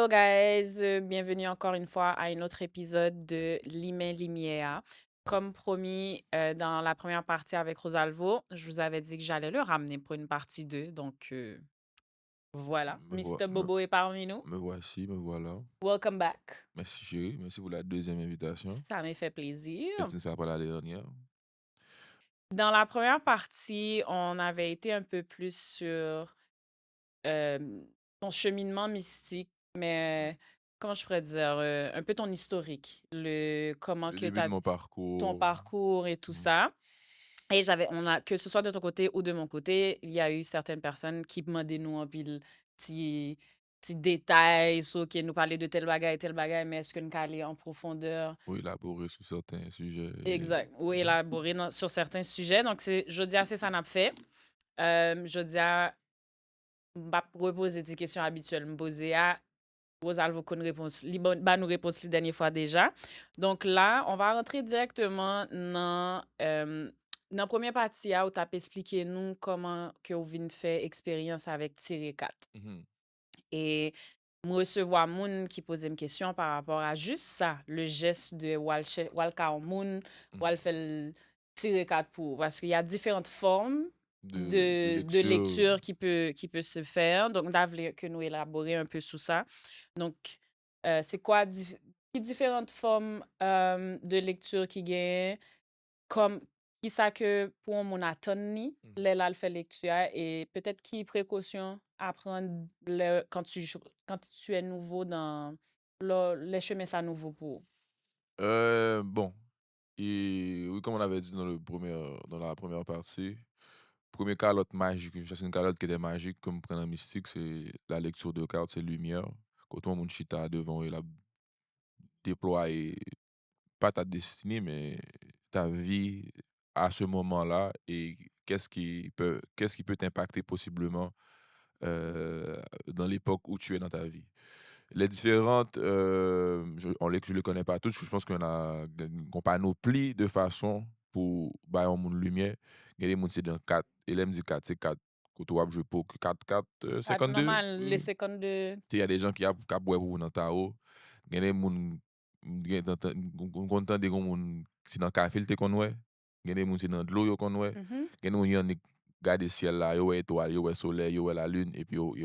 Hello guys, bienvenue encore une fois à un autre épisode de Lime Limiea. Comme promis, dans la première partie avec Rosalvo, je vous avais dit que j'allais le ramener pour une partie 2. Donc voilà, Me, voi- Mr. me, Bobo est parmi nous. me voici, me voilà. Welcome back. Merci chérie, merci pour la deuxième invitation. Ça m'est fait plaisir. Et ce ne sera pas la dernière. Dans la première partie, on avait été un peu plus sur euh, ton cheminement mystique, mais comment je pourrais dire, un peu ton historique, comment Le que tu début de as mon ton parcours. parcours et tout Mhm. ça. Et que ce soit de ton côté ou de mon côté, il y a eu certaines personnes qui demandaient nous un pile petits, petits détails sur qui nous parlaient de tel bagage, mais est-ce que nous allons aller en profondeur? Pour élaborer sur certains sujets. Exact. Ou Mhm. élaborer sur certains sujets. Donc, je dis assez ça n'a fait. Je dis à m'a reposer des questions habituelles. Me poser à Rosalvo qu'on réponse, bah nous réponse la dernière fois déjà. Donc là, on va rentrer directement dans la première partie où tu as expliqué nous comment que vous venez faire expérience avec Tiré 4. Mhm. Et me recevoir moun qui posait une question par rapport à juste ça, le geste de walka au moun, Mhm. wal fait Tiré 4 pour. Parce qu'il y a différentes formes De de lecture. lecture qui peut se faire. Donc, on que nous élaborer un peu sur ça. Donc, c'est quoi qui différentes formes de lecture qui gagnent, comme qui ça que pour mon attendre ni, Mhm. les là le fait lecture et peut-être qui précaution à prendre quand tu es nouveau dans les chemins ça nouveau pour. Bon. Et oui, comme on avait dit dans la première partie, premier calotte magique, c'est une calotte qui était magique, comme prenant mystique, c'est la lecture de cartes, c'est lumière. Quand tout le monde chita devant, il a déployé pas ta destinée, mais ta vie à ce moment-là et qu'est-ce qui peut t'impacter possiblement dans l'époque où tu es dans ta vie. Les différentes, je les connais pas toutes, je pense qu'on panoplie de façon pour bah on monde lumière. Il y a des monde c'est dans 4, et l'aime dit 4, c'est 4 quand tu jouer pour 4 4 52. Normal, les secondes de. Il y a des gens qui a boire pour dans tarot. Il y a des moun content des moun si dans café te kon ouais. Il y a des moun c'est dans de l'eau yo kon ouais. Mhm, Il y a des moun yon regarder ciel là, yo ouais étoile, yo ouais soleil, yo ouais la lune et puis yo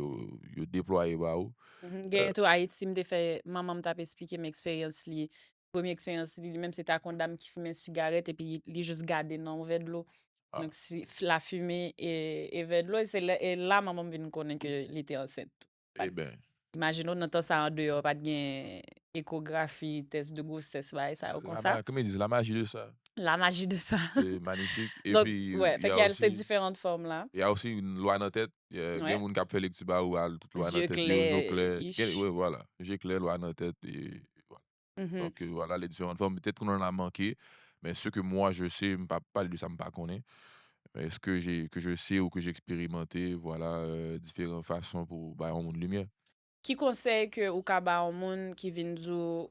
déployer ba ou. mhm. Euh, Gen, tout Haïti, me fait, maman m'a expliqué mon expérience li. Première expérience li, lui-même c'était un dame qui fumait une cigarette et puis il juste gardé dans un verre de l'eau. ah, Donc si la fumée et verre de l'eau et là maman me vient connaître que il était enceinte. Pas- eh ben, Imaginons on entend ça en dehors, pas de gen échographie, test de grossesse, ouais, ça comme ça. comme ils disent, la magie de ça, La magie de ça. c'est magnifique. Et Donc puis ouais, il y fait a qu'il y a ces aussi différentes formes là. il y a aussi une loi dans la tête. Il y a des Ouais. gens qui fait les petits bas ou toute loi dans la Yeux tête, yo, jo clairs, clair. ish. Ouais, voilà. J'ai clair, loi dans la tête. Et voilà. Mhm. Donc voilà les différentes formes. Peut-être qu'on en a manqué, mais ce que moi je sais, pas parler de ça, me pas connaît. Mais ce que je sais ou que j'ai expérimenté, voilà, différentes façons pour bah, un monde lumière. Qui conseille que ou ka ba un monde qui vient du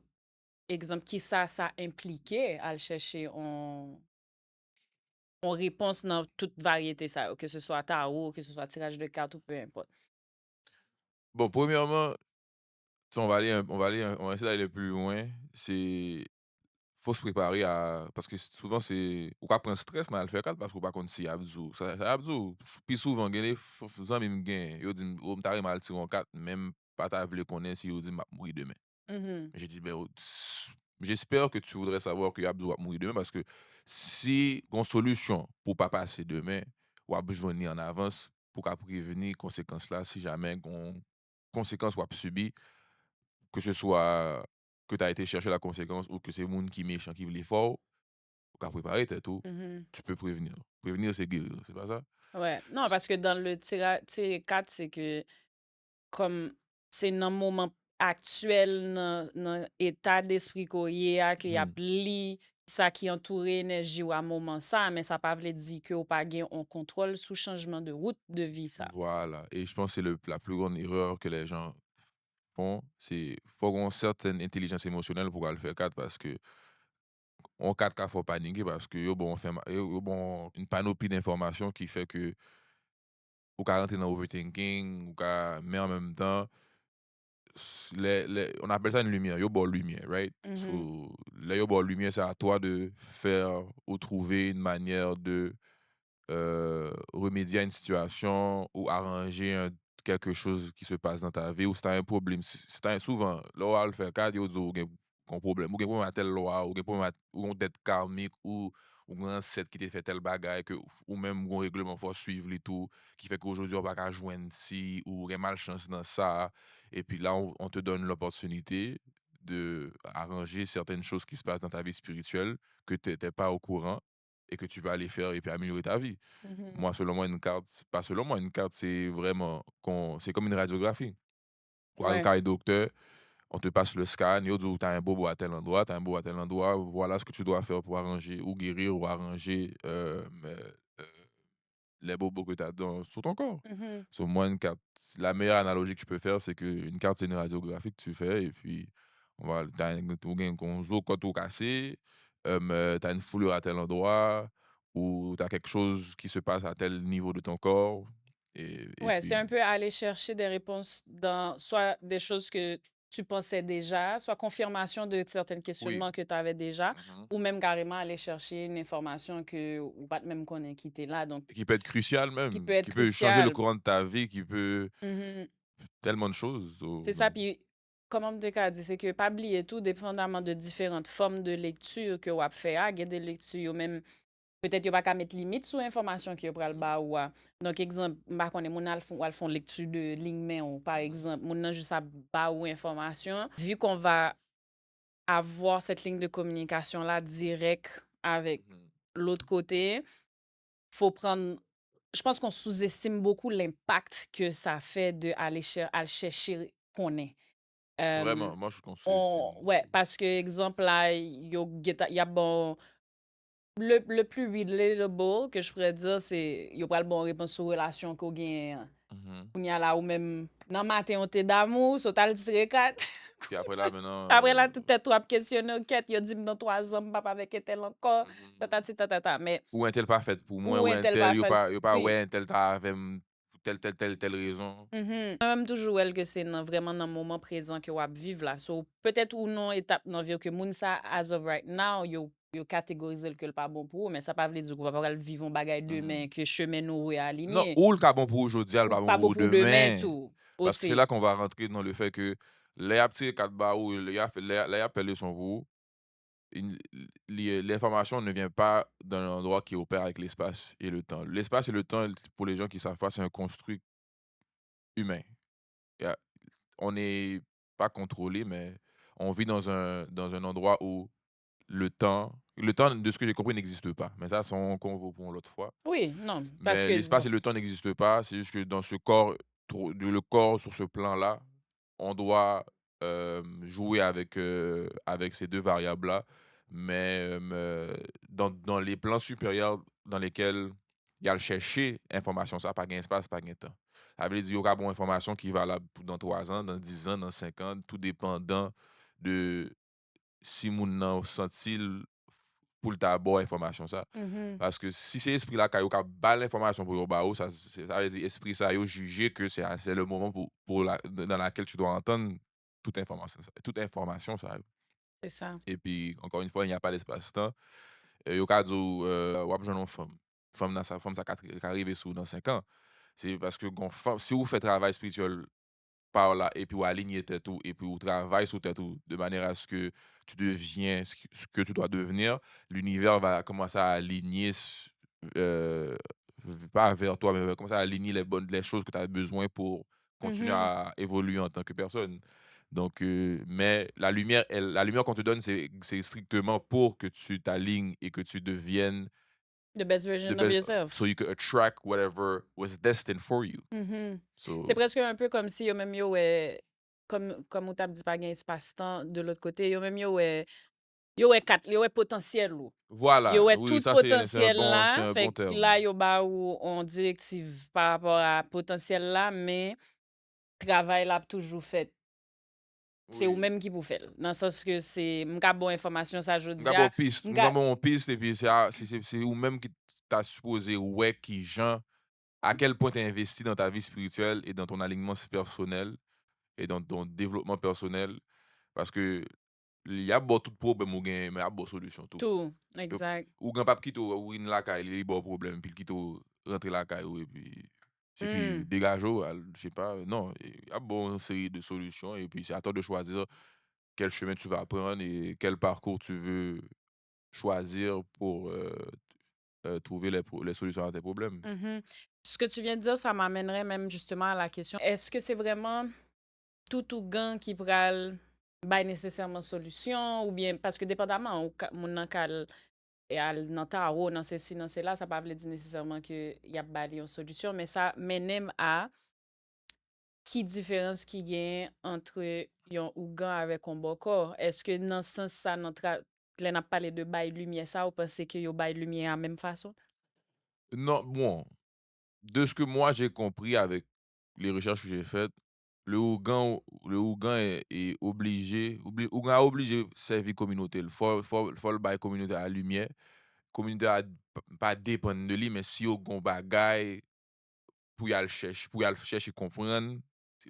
exemple qui ça impliquait à le chercher en réponse dans toute variété ça, que ce soit tarot, que ce soit tirage de cartes ou peu importe. Bon, premièrement, si on va aller, on va essayer d'aller plus loin. C'est faut se préparer à parce que souvent c'est ou pas prendre stress dans le faire cadre parce qu'on pas contre si abdou ça abdou puis souvent gagner faisant même gain yo dit ou m'ta mal tirer en 4 même pas ta vle connaître si yo dit m'a mourir demain. Mhm. J'ai dit ben j'espère que tu voudrais savoir que abdou va mourir demain parce que si une solution pour pas passer demain ou a besoin en avance pour qu'à prévenir conséquences là si jamais gon conséquences ou a subi que ce soit que tu as été chercher la conséquence ou que c'est monde qui méchant qui veut fort, ou qu'à préparer tes tout, Mhm. tu peux prévenir. Prévenir, c'est guérir, c'est pas ça? Ouais, non S parce que dans le tirage 4 c'est que comme c'est dans moment actuel dans état d'esprit qu'on y a qu'il y a Mmh. pli ça qui entoure énergie ou à moment ça mais ça pas veut dire que ou pas gain on contrôle sous changement de route de vie ça. Voilà et je pense que c'est le la plus grande erreur que les gens font, c'est faut avoir une certaine intelligence émotionnelle pour le faire 4 parce que en 4 cas, faut paniquer parce que yo bon, on fait yo bon, une panoplie d'informations qui fait que ou ka rentrer dans overthinking ou ka mais en même temps, on appelle ça une lumière, yo bon lumière, right? Mhm. So, là, yo bon lumière, c'est à toi de faire ou trouver une manière de remédier à une situation ou arranger quelque chose qui se passe dans ta vie ou si tu as un problème. Souvent, là, on va le faire quand il y a un problème, ou un problème à telle loi, ou un problème ou une dette karmique, ou un ancêtre qui t'a fait tel bagage, ou même un règlement faut suivre et tout, qui fait qu'aujourd'hui, on va pas joindre si, ou une malchance dans ça. Et puis là, on te donne l'opportunité de arranger certaines choses qui se passent dans ta vie spirituelle que tu n'étais pas au courant et que tu vas aller faire et puis améliorer ta vie. Mhm. Moi, selon moi, une carte, pas selon moi, une carte, c'est vraiment, c'est comme une radiographie. Ou à le Ouais. cas docteur, on te passe le scan, yo dit, tu as un bobo à tel endroit, tu as un bobo à tel endroit, voilà ce que tu dois faire pour arranger ou guérir ou arranger euh, les bobos que tu as sur ton corps. Mhm. Sur moi, une carte, la meilleure analogie que je peux faire, c'est qu'une carte, c'est une radiographie que tu fais, et puis, tu as un zo tout cassé, tu as une foulure à tel endroit, ou tu as quelque chose qui se passe à tel niveau de ton corps, et Ouais, c'est puis, un peu aller chercher des réponses dans soit des choses que tu pensais déjà, soit confirmation de certains oui. questionnements que tu avais déjà, Mhm. ou même carrément aller chercher une information que ou pas même connaît qui était là, donc Et qui peut être crucial qui même, peut être qui peut changer le crucial. courant de ta vie, qui peut Mhm. tellement de choses. C'est ça, Donc, puis comme on te dit, c'est que pas oublier tout, dépendamment de différentes formes de lecture que vous fait, il y a des lectures, même peut-être yo pas qu'à mettre limite sur information qui yo pral mhm, ba ou a. Donc exemple, m'pa connaît moun al font lecture de ligne men ou par mhm, exemple, moun nan juste a ba ou information, vu qu'on va avoir cette ligne de communication là direct avec mhm. l'autre côté, faut prendre je pense qu'on sous-estime beaucoup l'impact que ça fait de aller chercher qu'on est. Vraiment, moi, je On estime ouais, beaucoup. parce que exemple là, y a bon le plus relatable que je pourrais dire, c'est yo pral bon réponse sur relation qu'on gagne. Mhm. Kounya là ou même dans matin on te d'amour, so t'as le tiré 4. Puis après là, maintenant, Après là tout est trop questionner quête, yo dit dans 3 ans papa avec un tel encore. mhm. Tata tata mais Ou un tel pas fait pour moi, ou ou un un tel tel, pas fait. yo pas Oui. ouais, un tel ta avec telle raison. Mhm. Moi-même toujours elle que c'est vraiment dans le moment présent que wap vivre là. So peut-être ou non étape dans vie que moun sa as of right now yo catégorise que le pas bon pour eux, mais ça pas veut dire qu'on va pas vivre un bagage demain Mhm. que chemin nous est Non, aligné. ou le cas bon pour aujourd'hui, le Ou pas bon pas bon pour pour demain demain. tout Parce que c'est là aussi. qu'on va rentrer dans le fait que les petits 4 barreaux, les appelés sont vous. L'information ne vient pas d'un endroit qui opère avec l'espace et le temps. L'espace et le temps, pour les gens qui savent pas, c'est un construit humain. Il y a- On n'est pas contrôlé, mais on vit dans un endroit où le temps, de ce que j'ai compris, n'existe pas. Mais ça, c'est un convo pour l'autre fois. Oui, non, parce Mais que l'espace bon. et le temps n'existent pas. C'est juste que dans ce corps, le corps sur ce plan-là, on doit jouer avec ces deux variables-là. Mais dans les plans supérieurs dans lesquels il y a le chercher information, ça, pas gain espace, pas gain temps. Ça veut dire qu'il y aura bon information qui va là dans 3 ans, dans 10 ans, dans 5 ans, tout dépendant de si moun nan senti pour ta bonne information ça. Mhm. Parce que si c'est esprit là qui a bal l'information pour yo ba ou, ça veut dire esprit ça yo juger que c'est le moment dans laquelle tu dois entendre toute information ça. C'est ça. Et puis encore une fois, il n'y a pas d'espace-temps. Yo ka di wap joindre une femme. Femme ça qui arrive sous dans 5 ans. C'est parce que si vous faites travail spirituel par là et puis ou aligner tes tout et puis ou travaille sur tes tout de manière à ce que tu deviens ce que tu dois devenir, l'univers va commencer à aligner euh, pas vers toi mais va commencer à aligner les choses que tu as besoin pour continuer Mhm. à évoluer en tant que personne. Donc mais la lumière qu'on te donne c'est strictement pour que tu t'alignes et que tu deviennes The best the version of best yourself. so you could attract whatever was destined for you. Mhm. C'est So presque un peu comme si yo même yo ouais, comme on t'a dit pas gain espace-temps de l'autre côté, yo même yo ouais potentiel ou. Yo voilà, ouais oui, tout ça potentiel c'est là, un fait bon que terme. là yo ba ou en directive par rapport à potentiel là, mais travail là toujours fait. C'est ou Oui. même qui pour faire. Dans le sens que c'est m'ka bon information ça Nga jodi bon a, piste, nga m'ka bon piste et puis c'est ou même qui t'a supposé ouais à quel point tu investi dans ta vie spirituelle et dans ton alignement personnel et dans ton développement personnel parce que il y a bon tout problème ou gen, mais il y a bon solution tout. Tout, Donc, exact. ou gen pap kito ou in la caille, il bon problème, puis kito rentre la caille et puis Mmh. dégage je sais pas, non, il y a bon une série de solutions et puis c'est à toi de choisir quel chemin tu vas prendre et quel parcours tu veux choisir pour trouver les solutions à tes problèmes. Mmh. Ce que tu viens de dire, ça m'amènerait même justement à la question, est-ce que c'est vraiment tout ou gan qui pral bay nécessairement solution ou bien parce que dépendamment ou ka moun nan kal e al nan tarot, nan ceci, nan cela, ça pa vle di nécessairement que y a bay li yon solution, mais ça menem à ki différence ki gen entre yon ougan avec un bokor. Est-ce que nan sens ça, lè n'a parlé de bay lumière ça, ou pense que yo bay lumière à même façon? Non, bon, de ce que moi j'ai compris avec les recherches que j'ai faites, le Ougan est obligé, Ougan a obligé servir communauté. Il faut le bail communauté à la lumière. Communauté a pas dépendre de lui, mais si au gon bagay pour y aller chercher comprendre,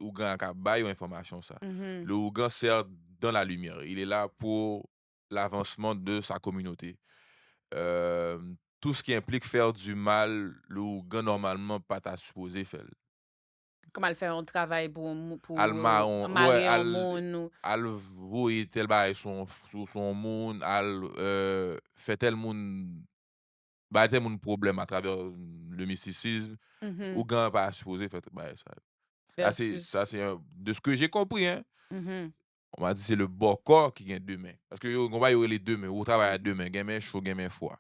Ougan a ka bail information ça. Mhm. Le Ougan sert dans la lumière. Il est là pour l'avancement de sa communauté. Tout ce qui implique faire du mal, le Ougan normalement pas ta supposé faire. Comment elle fait un travail Al pour maron ouais, marrer un monde ou... al voye tel bagay son moun, fait tel moun ba tel moun problème à travers le mysticisme, Mhm. ou gan pas supposé faire bagay ça. Versus... Ça c'est de ce que j'ai compris, hein. Mhm. On m'a dit c'est le bokor qui gagne 2 mains. Parce que yo gon ba yo les 2 mains, ou travaille à 2 mains, gen main chaud, gen main froid.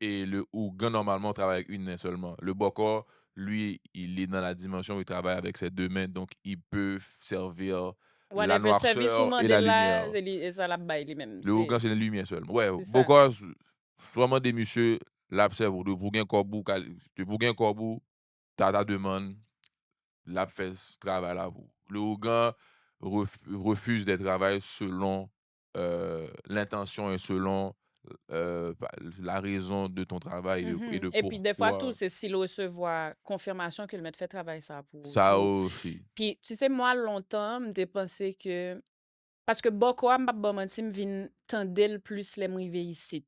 Et le Ougan, normalement, travaille avec une main seulement. Le Bokor, lui, il est dans la dimension où il travaille avec ses 2 mains, donc il peut servir la Whatever service ou noirceur et la Mandela, lumière. c'est ça la bail lui-même. Le Ougan, c'est la lumière seulement. Ouais, C'est ça. Bokor, vraiment des messieurs l'observent de pour gen korbou, de pour gen korbou, t'as ta demande, l'a fait ce travail là pour. Le Ougan refuse des travails selon l'intention et selon la raison de ton travail et Mhm. de Et puis des fois tout, pourquoi. c'est s'il recevoir confirmation que le maître fait travail ça Ça pour... aussi. Puis tu sais, moi longtemps, m'te pensé que... Parce que beaucoup, m'pa bon menti, m'vin tendel plus lèm rive ici.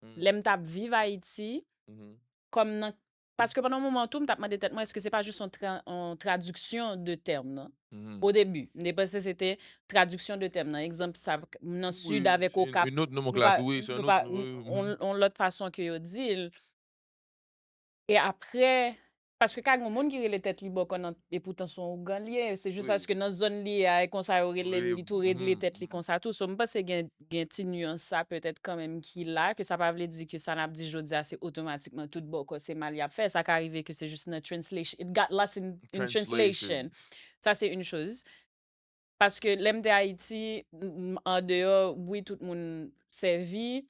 Mmh. Lèm tap vive Haïti, Mmh. comme nan... Parce que pendant un moment tout, m'tap demandé tête moi, est-ce que c'est pas juste en traduction de termes, non? Mmh. Au début, m'te pensé c'était traduction de termes, non? Exemple, ça, nan sud Oui, avec c'est Okap, une autre nomenclature, oui, c'est un autre oui, mmh. on l'autre façon que yo dit. Et après, parce que quand on monde qui les têtes libre qu'on et pourtant son organ lié, c'est juste parce Oui, que dans zone lié à comme ça aurait oui, les touré de les têtes li comme ça tout. So me pense gen ti nuance ça peut-être quand même qui là que ça pas veut dire que ça n'a dit jodi a c'est automatiquement tout boko c'est mal y a fait ça qu'arriver que c'est juste une translation it got lost in translation. translation. Ça c'est une chose parce que l'aime de Haïti en dehors oui tout le monde servi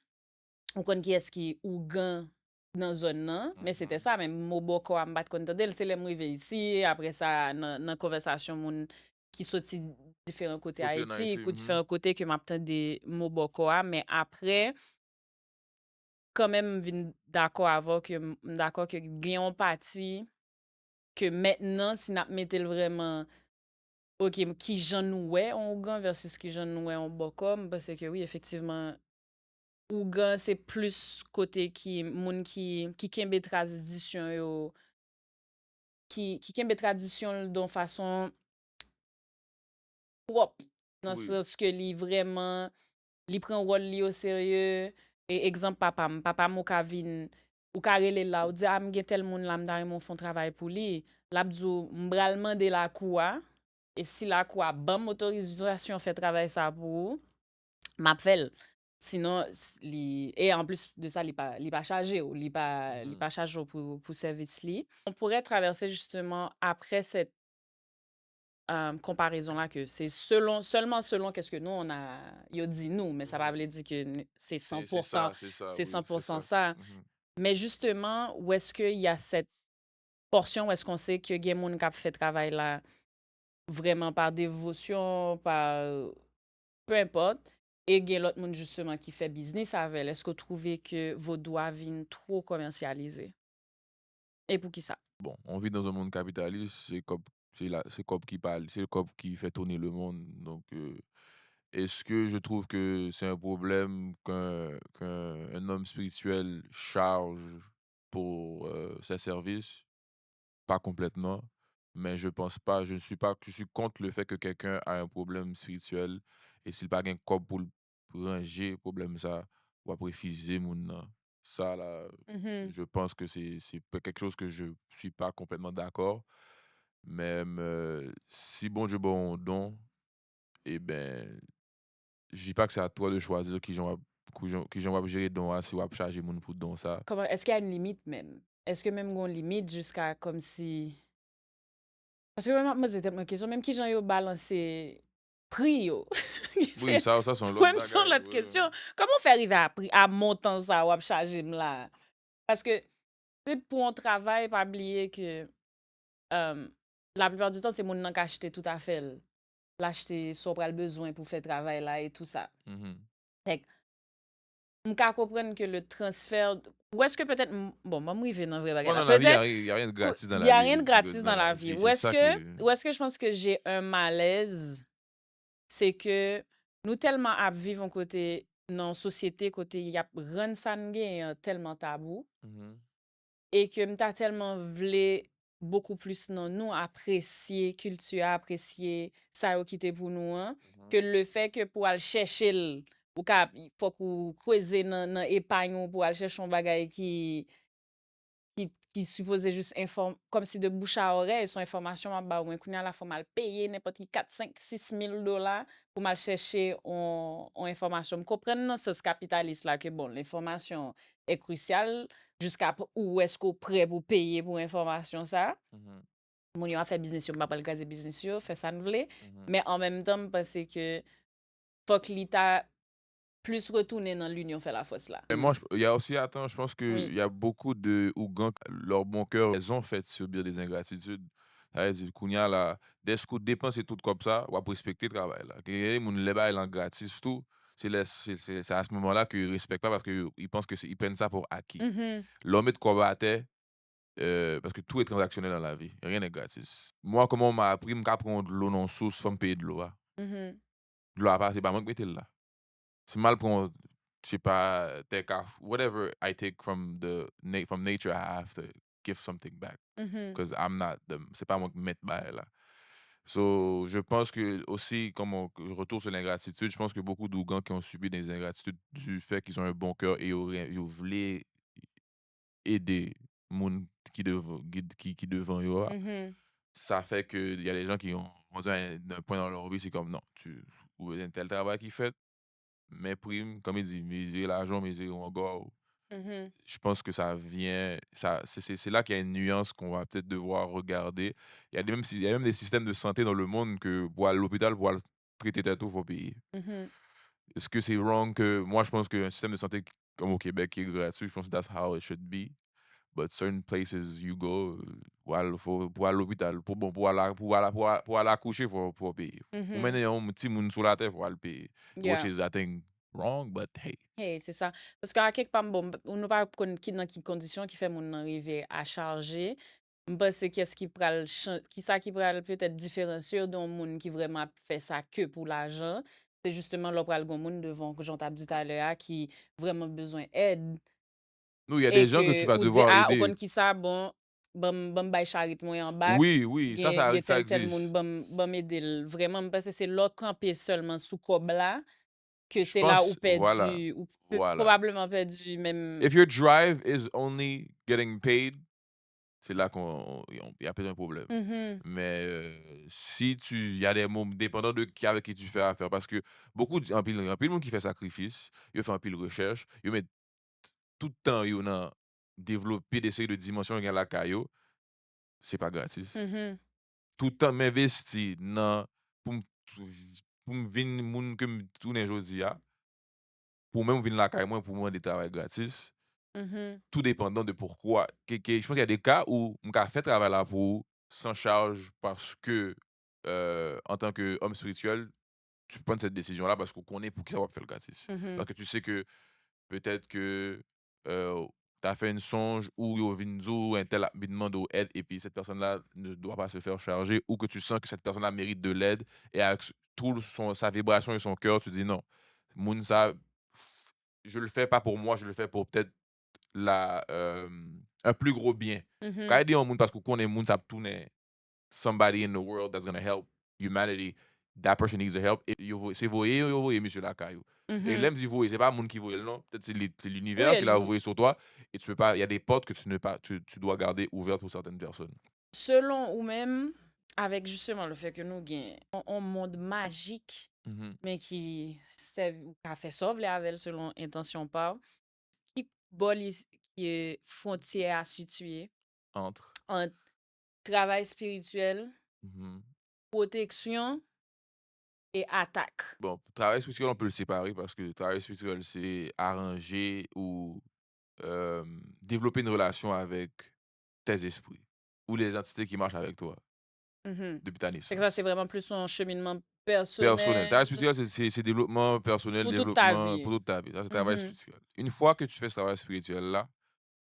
on connaît qui est-ce qui Ougan dans zone nan, mais c'était Mmh. ça même mot boko am bat konta del, c'est les rivé ici après ça dans conversation moun qui sorti différents côtés Côté en Haïti, Haïti, écoute différents côtés que m'a des mots boko mais après quand même vinn d'accord avec que d'accord que gen yon parti que maintenant si n'a mettel vraiment OK, qui jan nou ouais on Ougan versus qui jan nou ouais on boko, parce que oui effectivement Ougan, c'est plus côté qui moun qui kembe tradition yo, qui kembe tradition don façon propre, dans le oui. sens que li vraiment, li prend rôle li au sérieux. Et exemple papa mou ka vin, ou ka rele la, ou di ah m'gen tel moun la m'dare mon fon travail pour li, la bdou m'bral mande la koua, et si la koua ban m'autorisation fait travail ça pour ou, m'a fel. Sinon, et en plus de ça, li pas chargé ou, li Mmh. pas chargé pour service li. On pourrait traverser justement après cette comparaison-là que c'est seulement selon qu'est-ce que nous, on a, yo dit nous, mais ça Mmh. va veut dire que c'est C'est ça, c'est oui, c'est 100% ça. ça. Mmh. Mais justement, où est-ce qu'il y a cette portion où est-ce qu'on sait que gen moun k'ap fait travail là vraiment par dévotion, par peu importe, et gen l'autre monde justement qui fait business avec, est-ce que vous trouvez que vos doigts viennent trop commercialisés? Et pour qui ça? Bon, on vit dans un monde capitaliste, C'est Cobb qui parle, c'est le Cobb qui fait tourner le monde. Donc, est-ce que je trouve que c'est un problème qu'un homme spirituel charge pour ses services? Pas complètement, mais je pense pas, je ne suis pas, je suis contre le fait que quelqu'un a un problème spirituel et s'il pas un corps pour le ranger problème ça, ou après refuser mon nan. Ça là, Mhm. je pense que c'est pas quelque chose que je suis pas complètement d'accord. Même si bon Dieu bon don, et ben, je dis pas que c'est à toi de choisir qui j'en va gérer don hein, si on va charger mon pour don ça. Comment, est-ce qu'il y a une limite même? Est-ce que même une limite jusqu'à comme si... Parce que même moi, c'était ma question, même qui j'en ai balancé prix, yo. Oui, C'est ça c'est un autre même son bagaille. l'autre question. Comment faire arriver à prix, à montant ça ou à charger là? Parce que c'est pour un travail, pas oublier que euh, la plupart du temps, c'est mon nan qui achète tout à fait. L'acheter soit pour le besoin pour faire travail là et tout ça. Mhm. Fait que, m'ka comprendre que le transfert, ou est-ce que peut-être, bon, moi, m'rive dans vrai Bon, bagay là. dans la vie, il y a Peut-être, rien y a rien de gratis dans il y la a rien de vie, gratis dans dans la la vie. vie. C'est ça que Où est-ce que je pense que j'ai un malaise, c'est que nous tellement à vivre en côté, dans société, côté, il y a ren san gen tellement tabou, mhm, et que m'ta tellement vle beaucoup plus dans nous apprécier culture, apprécier ça yo qui te pour nous, hein, mhm, que le fait que pour aller chercher ou ka, il faut qu'on creuser dans épargne ou pour aller chercher un bagay qui supposait juste comme si de bouche à oreille, son information à bas ou un kounya la faut mal payer n'importe qui 4, 5, 6 000 dollars pour mal chercher en information. Je comprends dans ce capitaliste là que bon, l'information est cruciale jusqu'à où est-ce qu'on prêt pour payer pour information ça. mhm, Mon yo a fait business yo, m'a pas le cas business yo, fait ça nous vle. mhm. Mais en même temps, je pense que faut que l'État plus retourner dans l'union fait la force là. Et moi, il y a aussi, attends, je pense qu'il Oui. y a beaucoup de Ougans, leur bon cœur, elles ont fait subir des ingratitudes. Ça veut dire, Kounya, là, dès qu'on dépense et tout comme ça, on va respecter le travail. Là. Que les gens les bail en gratis, tout, c'est à ce moment-là qu'ils ne respectent pas parce qu'ils pensent qu'ils prennent ça pour acquis. Mhm. L'homme est de quoi battre, parce que tout est transactionnel dans la vie. Rien n'est gratis. Moi, comment on m'a appris, je prendre de l'eau non source, faut me payer de l'eau. Hein. Mhm. De l'eau, c'est pas moi qui mette là. C'est mal pour, je sais pas, take off whatever I take from from nature, I have to give something back Mhm. because I'm not the c'est pas moi qui mets bail là. So, je pense que aussi, comme je retourne sur l'ingratitude, je pense que beaucoup d'Ougans qui ont subi des ingratitudes du fait qu'ils ont un bon cœur et ils voulaient aider moun qui devant eux, Mhm. ça fait qu'il y a des gens qui ont rendu un point dans leur vie, c'est comme non, ou un tel travail qui fait, mes primes, comme il dit, miser l'argent, miser encore. Mhm. Je pense que ça vient, c'est là qu'il y a une nuance qu'on va peut-être devoir regarder. Il y a même des systèmes de santé dans le monde que pour aller à l'hôpital, pour aller traiter tes tout, il faut payer. Mhm. Est-ce que c'est wrong que, moi, je pense qu'un système de santé comme au Québec qui est gratuit, je pense que that's how it should be. But certain places you go, pour aller à l'hôpital, pour aller accoucher, faut payer. Ou Mhm. maintenant, un petit monde sur la terre, faut aller payer. Which Yeah. is, I think, wrong, but hey. Hey, c'est ça. Parce qu'à quelque part, bon, on ne pas qui dans quelles conditions qui fait mon arriver à charger. Bah, c'est qu'est-ce qui pral, qui ça qui pral peut-être différencier d'un monde qui vraiment fait ça que pour l'argent. C'est justement le pral gon monde devant que j'en t'ai dit tout à l'heure qui vraiment besoin d'aide Nous, il y a des et gens que tu que vas ou dit devoir ah, ou aider. kon qui ça bon bon bay charite moi en bac Oui, oui, gen ça tel monde existe. bon m'aider vraiment parce que c'est l'autre campé seulement sous cob là que Je c'est là où pense, voilà, perdu, ou voilà. probablement perdu même. If your drive is only getting paid, c'est là il y a peut-être un problème. Mhm, Mais si il y a des moments dépendant de qui avec qui tu fais affaire, parce que en pile monde qui fait sacrifice, il fait un pile recherche, il met tout le temps il a développer des séries de dimensions dans la caillou, c'est pas gratis. mhm, Tout le temps m'investi dans pour m- pour me venir moun que me tourner jodi a, pour même venir la caille moi pour moi des travail gratis. mhm, Tout dépendant de pourquoi. Je pense qu'il y a des cas où on a fait travail là pour sans charge parce que, en tant qu'homme spirituel, tu prends cette décision-là parce qu'on connaît pour qui ça va faire le gratis. mhm, Parce que tu sais que peut-être que, heu, tu as fait une songe ou yo vinn dou un tel vinn mande aide et puis cette personne-là ne doit pas se faire charger ou que tu sens que cette personne-là mérite de l'aide et avec tout son sa vibration et son cœur, tu dis: «Non, moun ça, je le fais pas pour moi, je le fais pour peut-être un plus gros bien.» Ka Mhm. ede yon moun paske konen moun sa tourne somebody in the world that's gonna help humanity, that person needs the help. Et c'est voye yo voye monsieur la caillou. Et Mhm. l'aime dit voye, c'est pas moun qui voye, non. Peut-être c'est l'univers qui Oui, l'a voye sur toi. Et tu peux pas, il y a des portes que tu dois garder ouvertes pour certaines personnes. selon ou même, avec justement le fait que nous gagnons un monde magique, Mhm. mais qui a fait sauver avec selon intention pas, qui bolit qui est frontière à situer Entre. entre travail spirituel, Mhm. protection et attaque. Bon, travail spirituel, on peut le séparer parce que travail spirituel, c'est arranger ou développer une relation avec tes esprits ou les entités qui marchent avec toi Mhm. depuis ta Fait que ça, naissance. c'est vraiment plus un cheminement Personnel. personnel Travail spirituel, c'est développement personnel, pour toute ta développement vie. pour toute ta vie. Ça, c'est travail Mhm. spirituel. Une fois que tu fais ce travail spirituel-là,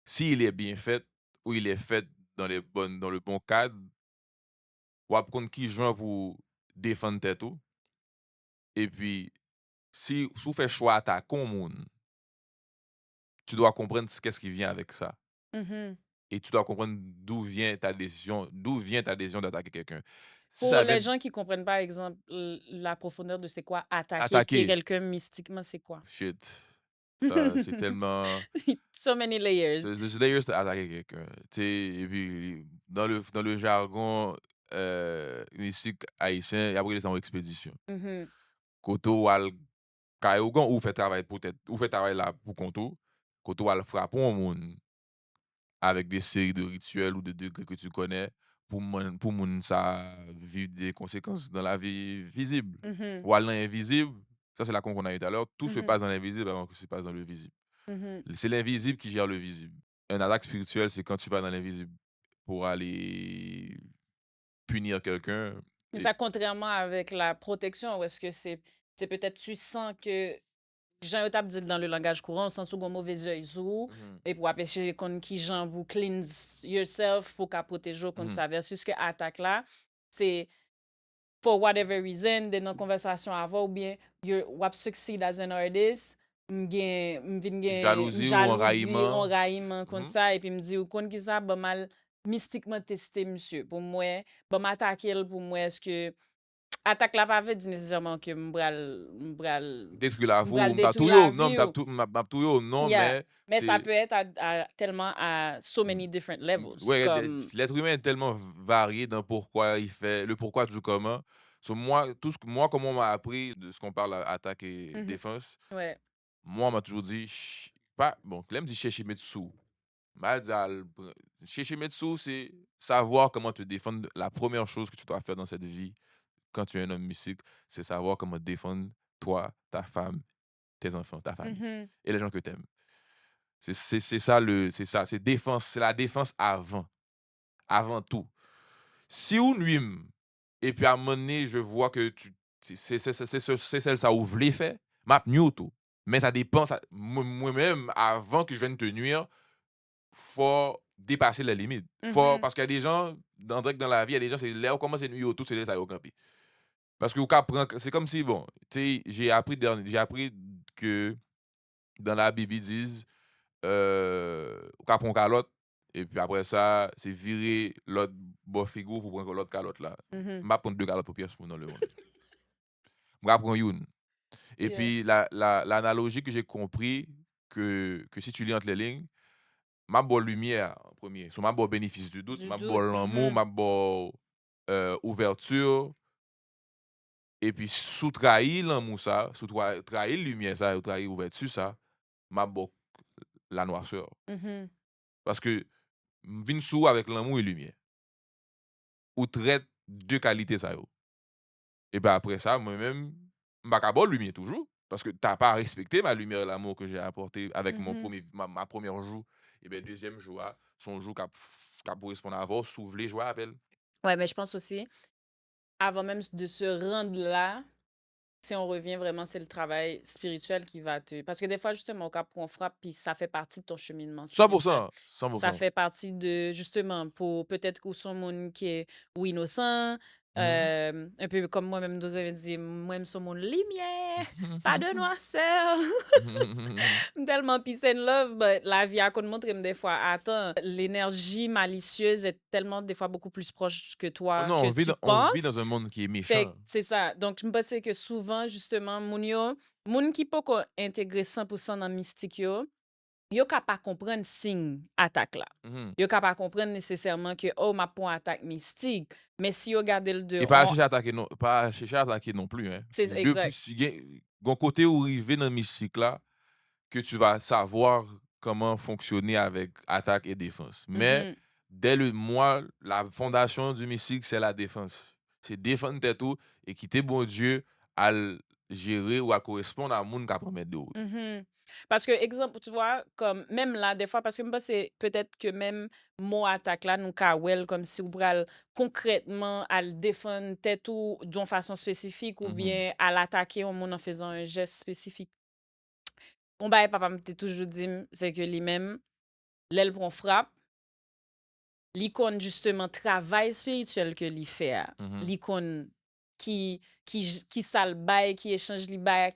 s'il est bien fait ou il est fait dans le bon cadre, ou apprendre qui joue pour défendre tes tout. Et puis, si vous faites choix à monde, tu dois comprendre qu'est-ce qui vient avec ça. Mhm. Et tu dois comprendre d'où vient ta décision d'attaquer quelqu'un. Si Pour ça les vient gens qui comprennent pas, exemple, la profondeur de c'est quoi attaquer qui est attaquer, quelqu'un mystiquement, c'est quoi? shit, ça, c'est tellement. So many layers. C'est d'ailleurs c'est attaquer quelqu'un. Tu sais, et puis, dans le jargon mystique haïtien, il y a pris en expédition. Mhm. Koto al kayogan ou fait travail peut-être, ou fait travail là pour konto, koto al frapon au monde avec des séries de rituels ou de degrés que tu connais pour moun ça vivre des conséquences dans la vie visible. Mhm. Ou à l'invisible, ça c'est la qu'on a eu tout à l'heure, tout se Mhm. passe dans l'invisible avant que ça se passe dans le visible. Mhm. C'est l'invisible qui gère le visible. Un attaque spirituelle, c'est quand tu vas dans l'invisible pour aller punir quelqu'un. Mais Et ça, contrairement avec la protection, où est-ce que c'est peut-être tu sens que Jean yo tap dit dans le langage courant, sans sou gon mauvais œil sou, Mhm, et pour empêcher kon qui Jean vous cleanse yourself pour qu'à protéger contre mhm, ça. Versus que attaque là, c'est for whatever reason, de nan konversasyon avant ou bien, you wap succeed as an artist, vin gen jalousie ou jalousie, enraillement. enrayman kont Mhm, sa, epi mdi ou kon ki sa, ba mal mystikman teste msye. Pou mwen, ba m atake el pou mwen, eske atak la pa ve di nesesyaman ke mbral détruire la mbral vous, m'tap detwi tout la yo, non, vi ou. m'tap tout yo, non, Yeah. mais Mais ça c'est. peut être tellement à so many different levels. Ouais, Comme, l'être humain est tellement varié dans pourquoi il fait, le pourquoi du comment. So, moi, moi, comme on m'a appris de ce qu'on parle attaque et mhm, défense, ouais. moi, on m'a toujours dit, pas, bon, Clem dit chercher Metsu. Mal dit, chercher Metsu, c'est savoir comment te défendre. La première chose que tu dois faire dans cette vie, quand tu es un homme mystique, c'est savoir comment défendre toi, ta femme, tes enfants, ta famille Mhm, et les gens que tu aimes. C'est ça c'est ça, c'est défense, c'est la défense avant tout. Si ou nuim, et puis à un moment donné, je vois que c'est celle ça ou vle fait, m'a new tout. Mais ça dépend, moi-même, avant que je vienne te nuire, faut dépasser les limites. mhm, Parce qu'il y a des gens, dans la vie, il y a des gens, c'est là où commence à nuire tout, c'est là ça au campi. Parce que au cas, c'est comme si, bon, tu sais, j'ai appris que dans la Bible, ils disent, ou ka prend calotte et puis après ça, c'est virer l'autre bon figo pour prendre l'autre calotte là. mhm. M'a prendre deux calottes pour pièce pour dans le monde. M'a prendre une. Et Yeah. puis l'analogie que j'ai compris que si tu lis entre les lignes, m'a bonne lumière en premier. So m'a bonne bénéfice du doute, Du m'a doute. bonne l'amour, Mhm. m'a bonne ouverture et puis sous trahir l'amour ça, sous trahir lumière ça, ou trahir ouverture ça, m'a bonne la noirceur Mhm. parce que vinn sou avec l'amour et lumière. Ou traite deux qualités ça yo. Et ben après ça, moi-même, m'a ka bon lumière toujours parce que t'as pas respecté ma lumière et l'amour que j'ai apporté avec Mhm. ma première jour. Et ben deuxième jour, son jour qu'a correspond à avoir, s'ouvler jouer avec elle. Ouais, mais je pense aussi, avant même de se rendre là, Si on revient vraiment, c'est le travail spirituel qui va te... Parce que des fois, justement, au cap on frappe, puis ça fait partie de ton cheminement spirituel. 100%, Ça 100%. fait partie de, justement, pour peut-être que son monde qui est ou innocent, Mhm. un peu comme moi-même, je dire, moi-même, son monde lumière, pas de noirceur. Tellement peace and love, but la vie a qu'on montre des fois, attends, l'énergie malicieuse est tellement des fois beaucoup plus proche que Oh toi non, que tu on vit penses. dans un monde qui est Fait méchant. que c'est ça. Donc, je me pense que souvent, justement, moun qui peut ko intégrer 100% dans mystique yo capable comprendre signe attaque là. Mhm. Yo capable comprendre nécessairement que oh ma pour attaque mystique, mais si yo regarde le de Et pas chercher à attaquer non, pas chercher à attaquer non plus, hein. c'est Depuis exact. si gon côté où arriver dans le mystique là, que tu vas savoir comment fonctionner avec attaque et défense. Mais Mhm, dès le moi, la fondation du mystique, c'est la défense. C'est défendre tes tout et quitter bon Dieu à le gérer ou à correspondre à monde qui a promettre de route. mhm. Parce que, exemple, tu vois, comme même là, des fois, parce que moi, c'est peut-être que même mot attaque là, nous ka wel, comme si vous pral concrètement à le défendre tête ou d'une façon spécifique ou Mhm. bien à l'attaquer au monde en faisant un geste spécifique. Bon, bah, papa m'a toujours dit, c'est que lui-même, l'aile prend frappe, l'icône justement travail spirituel que lui fait, Mhm. l'icône qui sale bail, qui échange li bail,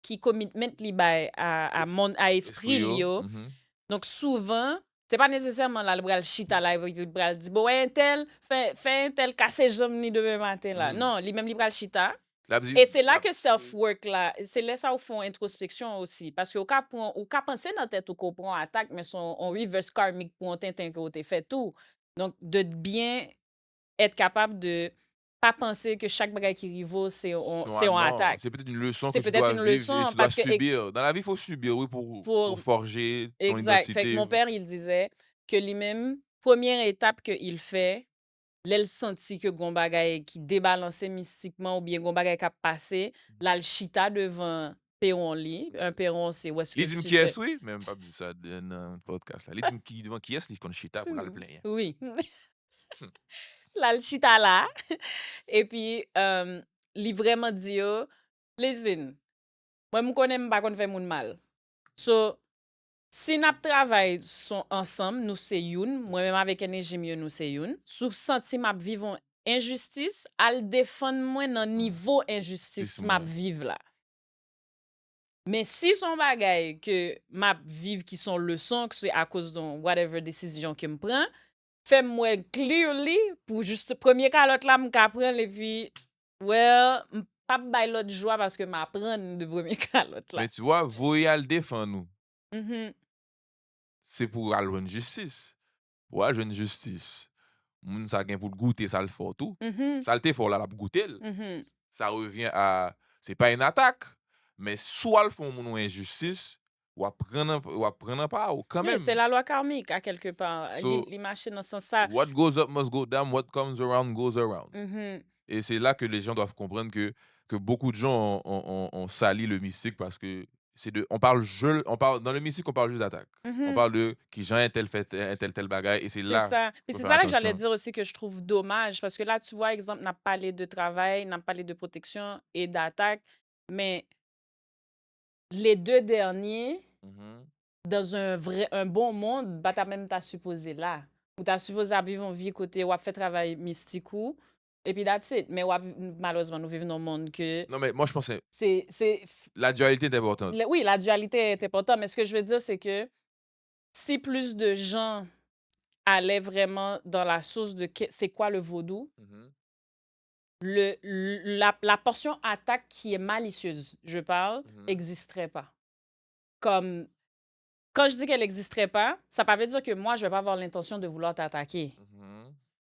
qui commitment li bail à esprit Esprit li yo. yo. Mhm. Donc souvent, c'est pas nécessairement là le bral chita là, il bral dit bon ouais, un tel fait un tel casser jambe ni demain matin là. Mhm. Non, lui même li bral chita. La bzi- Et c'est là la- que self-work là, c'est là ça au fond introspection aussi. Parce que au cas penser dans tête ou qu'on prend attaque, mais son on reverse karmique pour un tintin que t'es fait tout. Donc, de bien être capable de pas penser que chaque bagage qui rivaut, c'est en non, attaque. c'est peut-être une leçon C'est que tu peut-être dois une vivre et leçon tu dois parce que subir. Dans la vie, il faut subir, oui, pour pour forger ton exact. Fait que identité. mon père, il disait que lui-même, première étape qu'il fait, l'elle senti que gon bagay qui débalançait mystiquement ou bien gon bagay qui a passé, là, le chita devant perron li. Un perron, c'est où est-ce que Li di m tu qui fais. est, oui, même pas dit ça dans le podcast là. Li di m qui devant qui est, li kon chita pour le plaindre. Oui. Là, le chita là. Et puis, li vraiment dit yo, listen, moi, je connais pas qu'on fait moun mal. So, si nous travaillons ensemble, nous c'est youn, moi-même avec énergie mieux nous c'est youn. Sous senti m'a vivons injustice, al défendre moi dans niveau Six injustice m'a mois. vivre là. Mais si son bagay que m'a vivre qui sont leçons que c'est à cause de whatever décision que me prend, fait moi clearly pour juste premier calotte là m'ka prendre et puis well, pas bay l'autre joie parce que m'apprendre de premier calotte là. Mais tu vois, voyer à le défendre nous, Mhm. c'est pour aller joindre justice. Pour aller joindre justice. Moun sa gen pour le goûter ça le fort tout. Mhm. Ça le te fort là la goûter. Mhm. Ça revient à c'est pas une attaque, mais soit le font mon injustice ou apprendre pas ou quand Oui, c'est même. la loi karmique à quelque part. So Les machines dans ce sens ça. what goes up must go down, what comes around goes around. Mhm. Et c'est là que les gens doivent comprendre que beaucoup de gens ont sali le mystique parce que on parle dans le mystique, on parle juste d'attaque. On Mhm. parle de qui Jean un tel fait un tel bagaille et c'est C'est là ça. Puis faut c'est faire ça là que j'allais attention. dire aussi que je trouve dommage parce que là, tu vois, exemple, n'a pas parlé de travail, n'a pas parlé de protection et d'attaque, mais les deux derniers, Mhm. dans un bon monde, bah, t'as même t'as supposé là. Ou t'as supposé à vivre une vie côté ou à faire travail mystique ou, et puis that's it. Mais malheureusement, nous vivons dans un monde que Non mais moi je pense que c'est, la dualité est importante. oui, la dualité est importante, mais ce que je veux dire, c'est que si plus de gens allaient vraiment dans la source de c'est quoi le vaudou, Mhm. la portion attaque qui est malicieuse, je parle, Mhm. n'existerait pas. Comme, quand je dis qu'elle n'existerait pas, ça ne veut pas dire que moi, je ne vais pas avoir l'intention de vouloir t'attaquer. Mhm.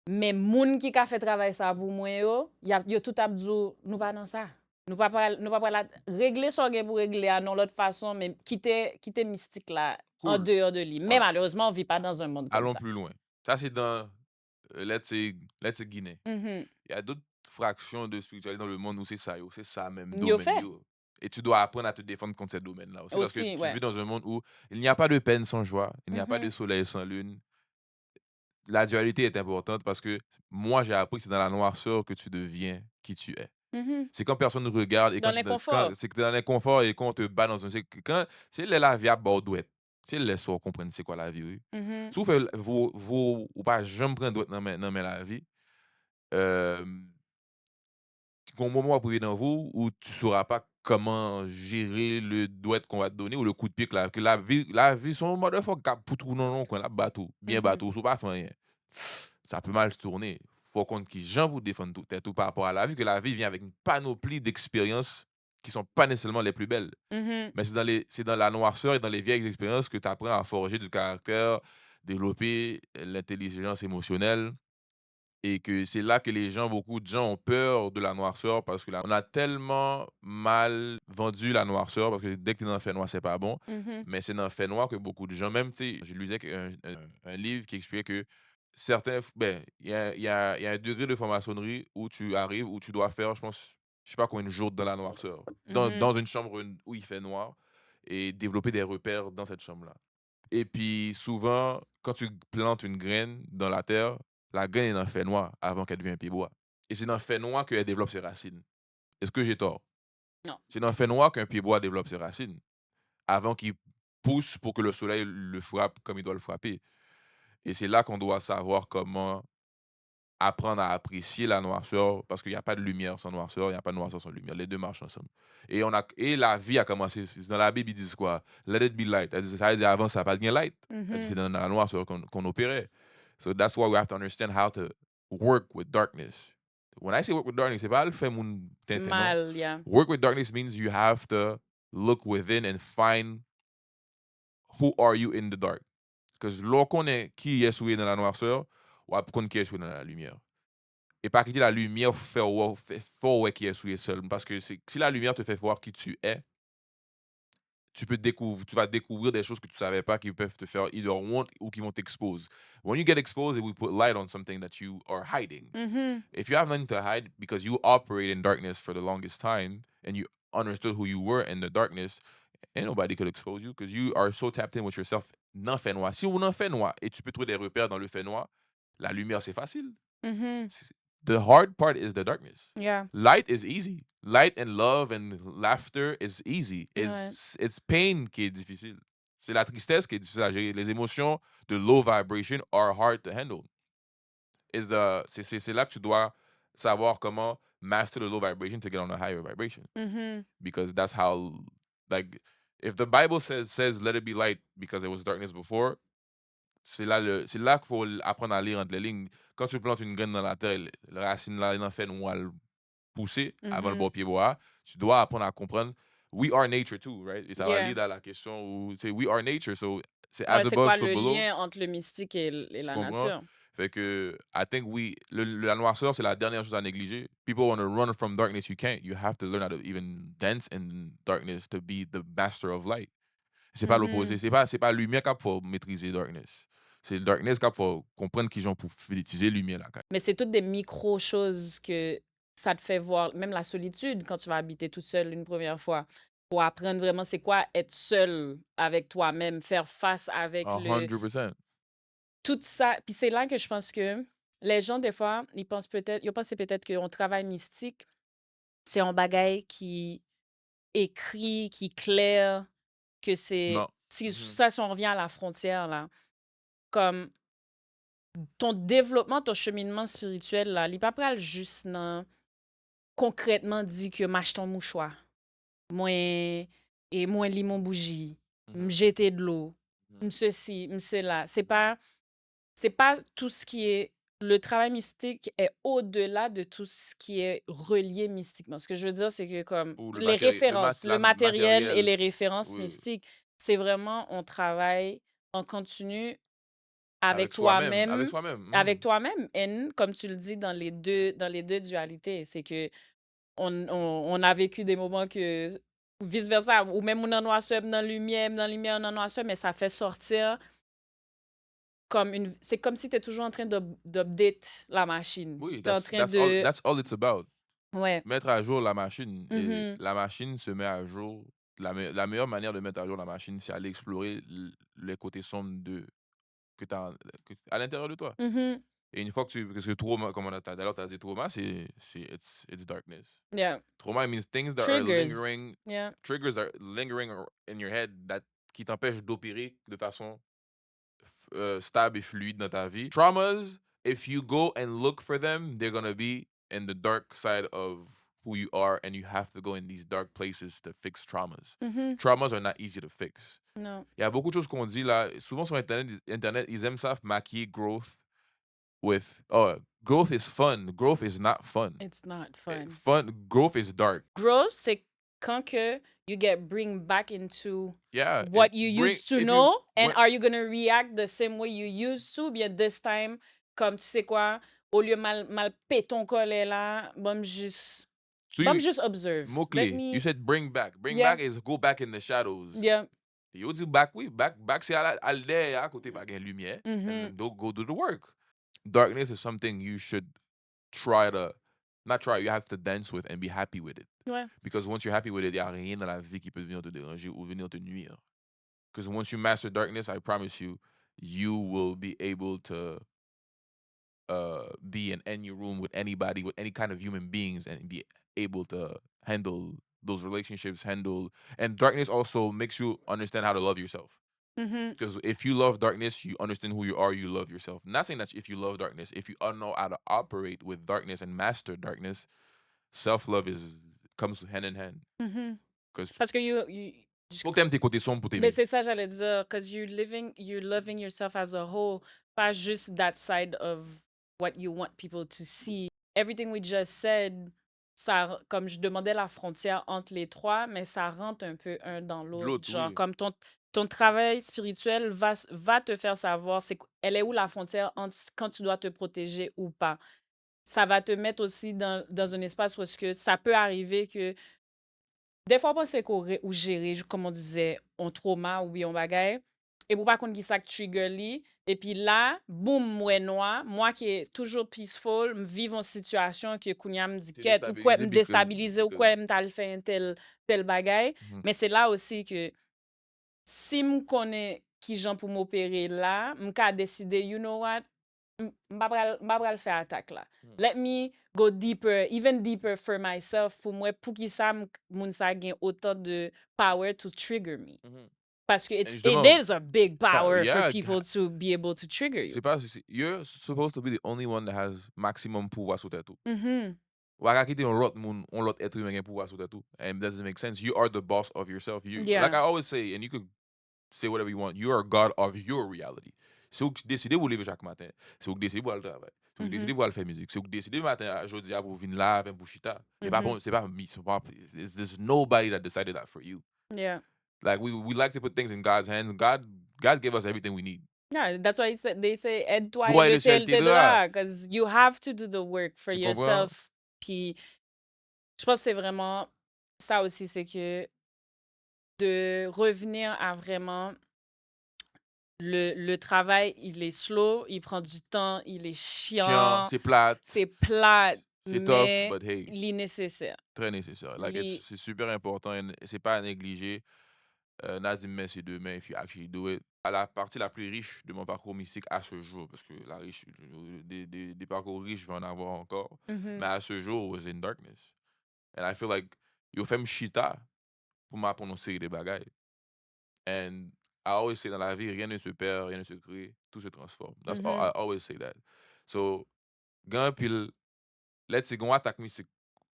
Mais moun qui a fait travail ça pour moi, yo tout abdou, nous pas dans ça. Nous pas la régler ça pour régler à non l'autre façon, mais quitter mystique là, en Cool. dehors de lui. Mais Voilà. malheureusement, on vit pas dans un monde comme Allons ça. plus loin. Ça c'est dans let's say Guinée. Mhm. Il y a d'autres fractions de spiritualité dans le monde où c'est ça, yo, c'est ça même Yo domaine. fait Yo. Et tu dois apprendre à te défendre contre ces domaines-là aussi parce que aussi, tu ouais. vis dans un monde où il n'y a pas de peine sans joie, il n'y a pas de Mhm. soleil sans lune. La dualité est importante parce que moi j'ai appris que c'est dans la noirceur que tu deviens qui tu es. Mhm. C'est quand personne ne regarde et Dans quand l'inconfort. c'est que dans l'inconfort et quand on te bat dans un c'est que quand c'est la vie à bord douette. C'est les sort comprendre c'est quoi la vie, oui. Mhm. Si vous faites vous ou pas jamais prendre douette dans la vie, hem, un moment va arriver dans vous où tu sauras pas comment gérer le douette qu'on va te donner ou le coup de pied que la vie son motherfucker cap pour tout non non qu'on la bateau, bien Mhm. bateau, sous pas faire rien. Ça peut mal se tourner. Faut qu'on qui gens pour défendre tout tête tout par rapport à la vie, que la vie vient avec une panoplie d'expériences qui sont pas nécessairement les plus belles. Mhm. Mais c'est dans la noirceur et dans les vieilles expériences que tu apprends à forger du caractère, développer l'intelligence émotionnelle et que c'est là que beaucoup de gens ont peur de la noirceur parce que on a tellement mal vendu la noirceur parce que dès que tu es dans le fait noir, c'est pas bon. Mhm. Mais c'est dans le fait noir que beaucoup de gens, même, tu sais, je lisais un livre qui expliquait que il y a un degré de franc-maçonnerie où tu arrives, où tu dois faire, je pense, je sais pas combien de jours dans la noirceur, Mhm. dans une chambre où il fait noir et développer des repères dans cette chambre-là. Et puis souvent, quand tu plantes une graine dans la terre, la graine est dans le fait noir avant qu'elle devienne un pied-bois. Et c'est dans le fait noir qu'elle développe ses racines. Est-ce que j'ai tort? Non. C'est dans le fait noir qu'un pied-bois développe ses racines avant qu'il pousse pour que le soleil le frappe comme il doit le frapper. Et c'est là qu'on doit savoir comment apprendre à apprécier la noirceur parce qu'il y a pas de lumière sans noirceur, il y a pas de noirceur sans lumière. Les 2 marchent ensemble. Et la vie a commencé dans la Bible, ils disent quoi? Let it be light. Ça veut dire avant ça a pas de light. C'est Mhm. dans la noirceur qu'on opérait. So that's why we have to understand how to work with darkness. When I say work with darkness, c'est pas le fait moun tintin, non. Mal, yeah. Work with darkness means you have to look within and find who are you in the dark. Parce que lorsqu'on connaît qui est souillé dans la noirceur, on va connaître qui est souillé dans la lumière. Et pas quitter la lumière faire ouais qui est souillé seul. Parce que si la lumière te fait voir qui tu es, tu vas découvrir des choses que tu savais pas qui peuvent te faire either want ou qui vont t'expose. When you get exposed, it will put light on something that you are hiding. Mhm. If you have nothing to hide because you operate in darkness for the longest time and you understood who you were in the darkness, ain't nobody could expose you because you are so tapped in with yourself. Dans le fait noir. Si on en fait noir et tu peux trouver des repères dans le fait noir, la lumière c'est facile. Mhm. The hard part is the darkness. Yeah. Light is easy. Light and love and laughter is easy. Ouais. It's pain qui est difficile. C'est la tristesse qui est difficile à gérer. Les émotions de low vibration are hard to handle. C'est là que tu dois savoir comment master the low vibration to get on a higher vibration. Mhm. Because that's how, like, if the Bible says let it be light because it was darkness before, c'est là qu'il faut apprendre à lire entre les lignes. Quand tu plantes une graine dans la terre, la racine là, il en fait noir pousser avant le Mhm. bon pied bois, tu dois apprendre à comprendre. We are nature too, right? Et ça va Yeah. lier à la question où, tu sais, we are nature, so c'est Ouais, as c'est above, quoi so le below. lien entre le mystique et Tu la comprends? nature? Fait que, I think la noirceur, c'est la dernière chose à négliger. People want to run from darkness, you can't. You have to learn how to even dance in darkness to be the master of light. C'est pas l'opposé. Mhm. C'est pas lumière qu'il faut maîtriser darkness. C'est le darkness qu'il faut comprendre qu'ils ont pour utiliser lumière là. Mais c'est toutes des micro-choses que ça te fait voir, même la solitude quand tu vas habiter toute seule une première fois, pour apprendre vraiment c'est quoi être seul avec toi-même, faire face avec 100%. tout ça. Puis c'est là que je pense que les gens, des fois, ils pensent peut-être qu'on travail mystique, c'est un bagage qui écrit, qui clair, que c'est. Non. Mhm. Si on revient à la frontière, là, comme ton développement, ton cheminement spirituel, là, il n'est pas pral juste nan, concrètement dit que mâche ton mouchoir, moins et moins lit mon bougie, me Mhm. jeter de l'eau, me Mhm. ceci, me cela. C'est pas tout ce qui est le travail mystique est au-delà de tout ce qui est relié mystiquement. Ce que je veux dire, c'est que comme Ou les références, le la matériel et matériel, les références oui, mystiques, c'est vraiment on travaille en continu avec avec soi-même, avec toi-même, soi-même. avec Mhm. toi-même, and comme tu le dis dans les deux dualités, c'est que on a vécu des moments que vice-versa, ou même on en noir dans la lumière, on en noir mais ça fait sortir c'est comme si tu es toujours en train d'update la machine. Oui, Tu es en train de that's all it's about. ouais. Mettre à jour la machine. Et Mhm. la machine se met à jour. La meilleure manière de mettre à jour la machine, c'est aller explorer les côtés sombres à l'intérieur de toi. Mhm. Et une fois que parce que trauma, comme on a tout à l'heure, t'as dit trauma, it's darkness. Yeah. Trauma means things that are Triggers. lingering, Yeah. triggers that are lingering in your head qui t'empêchent d'opérer de façon stable et fluide dans ta vie. Traumas, if you go and look for them, they're gonna be in the dark side of who you are, and you have to go in these dark places to fix traumas. Mm-hmm. Traumas are not easy to fix. No. Il y a beaucoup de choses qu'on dit là. Souvent sur Internet, ils aiment ça maquiller growth with, oh, growth is fun. Growth is not fun. It's not fun. Growth is dark. Growth, c'est quand que you get bring back into Yeah. what you used to know, and are you gonna react the same way you used to? Bien, this time, comme tu sais quoi, au lieu mal péter ton collet là, bon juste observe. Mot-clé. You said bring back. Bring Yeah. back is go back in the shadows. Yeah. Yo dit back, oui. Back c'est à l'air, à côté par la lumière. Mhm. And then go do the work. Darkness is something you should you have to dance with and be happy with it. Ouais. Because once you're happy with it, il n'y a rien dans la vie qui peut venir te déranger ou venir te nuire. Because once you master darkness, I promise you, you will be able to be in any room with anybody, with any kind of human beings, and be able to handle those relationships, and darkness also makes you understand how to love yourself. Mm-hmm. Because if you love darkness, you understand who you are, you love yourself. Not saying that if you love darkness, if you know how to operate with darkness and master darkness, self-love comes hand in hand. Mm-hmm. Parce que faut que t'aimes tes côtés sombres pour t'aimer. Mais c'est ça j'allais dire, because you're loving yourself as a whole, pas juste that side of what you want people to see. Everything we just said, ça, comme je demandais la frontière entre les trois, mais ça rentre un peu un dans l'autre. Genre, oui. comme ton travail spirituel va te faire savoir elle est où la frontière entre quand tu dois te protéger ou pas. Ça va te mettre aussi dans un espace où est-ce que ça peut arriver que des fois, penser ou gérer, comme on disait, un trauma ou bien un bagay, et pour pas qu'on qui ça trigger li, et puis là, boum, moi qui est toujours peaceful, me vivre en situation que kounya me dit quête ou quoi me déstabiliser ou quoi me t'al fait un tel bagay, mais c'est là aussi que si me connais qui j'en pour m'opérer là, me ka décider, you know what, m'pa pral faire attaque là. Let me go deeper, even deeper for myself, pour qui ça moun sa gen autant de power to trigger me. Parce que it is a big power for people to be able to trigger you. You're supposed to be the only one that has maximum pouvoir sur tête tout. Waka quitter on l'autre être humain gen pouvoir sur tête tout. And that doesn't make sense. You are the boss of yourself. Like I always say, and you could say whatever you want, you are God of your reality. C'est vous qui décidez vous lever chaque matin. C'est vous qui décidez pour aller travailler. C'est vous qui décidez pour aller faire musique. C'est vous qui décidez matin aujourd'hui pour venir là avec pour chita. C'est pas bon, c'est pas me, there's nobody that decided that for you. Yeah. Like we like to put things in God's hands. God gave us everything we need. Yeah, that's why they say aide-toi et le ciel t'aidera, because you have to do the work for yourself. Puis je pense que c'est vraiment ça aussi, c'est que de revenir à vraiment le travail, il est slow, il prend du temps, il est chiant. C'est plate. C'est plate. C'est tough, but hey. Il est nécessaire. Très nécessaire. Like c'est super important et c'est pas à négliger. Nadim met ses deux mains if you actually do it. À la partie la plus riche de mon parcours mystique à ce jour, parce que des parcours riches, je vais en avoir encore, mais à ce jour, was in darkness. And I feel like yo fait m'chita pour m'apprendre une série de bagailles. And I always say dans la vie, rien ne se perd, rien ne se crée, tout se transforme. That's all, I always say that. So, quand pile, let's say, qu'on attaque mystique,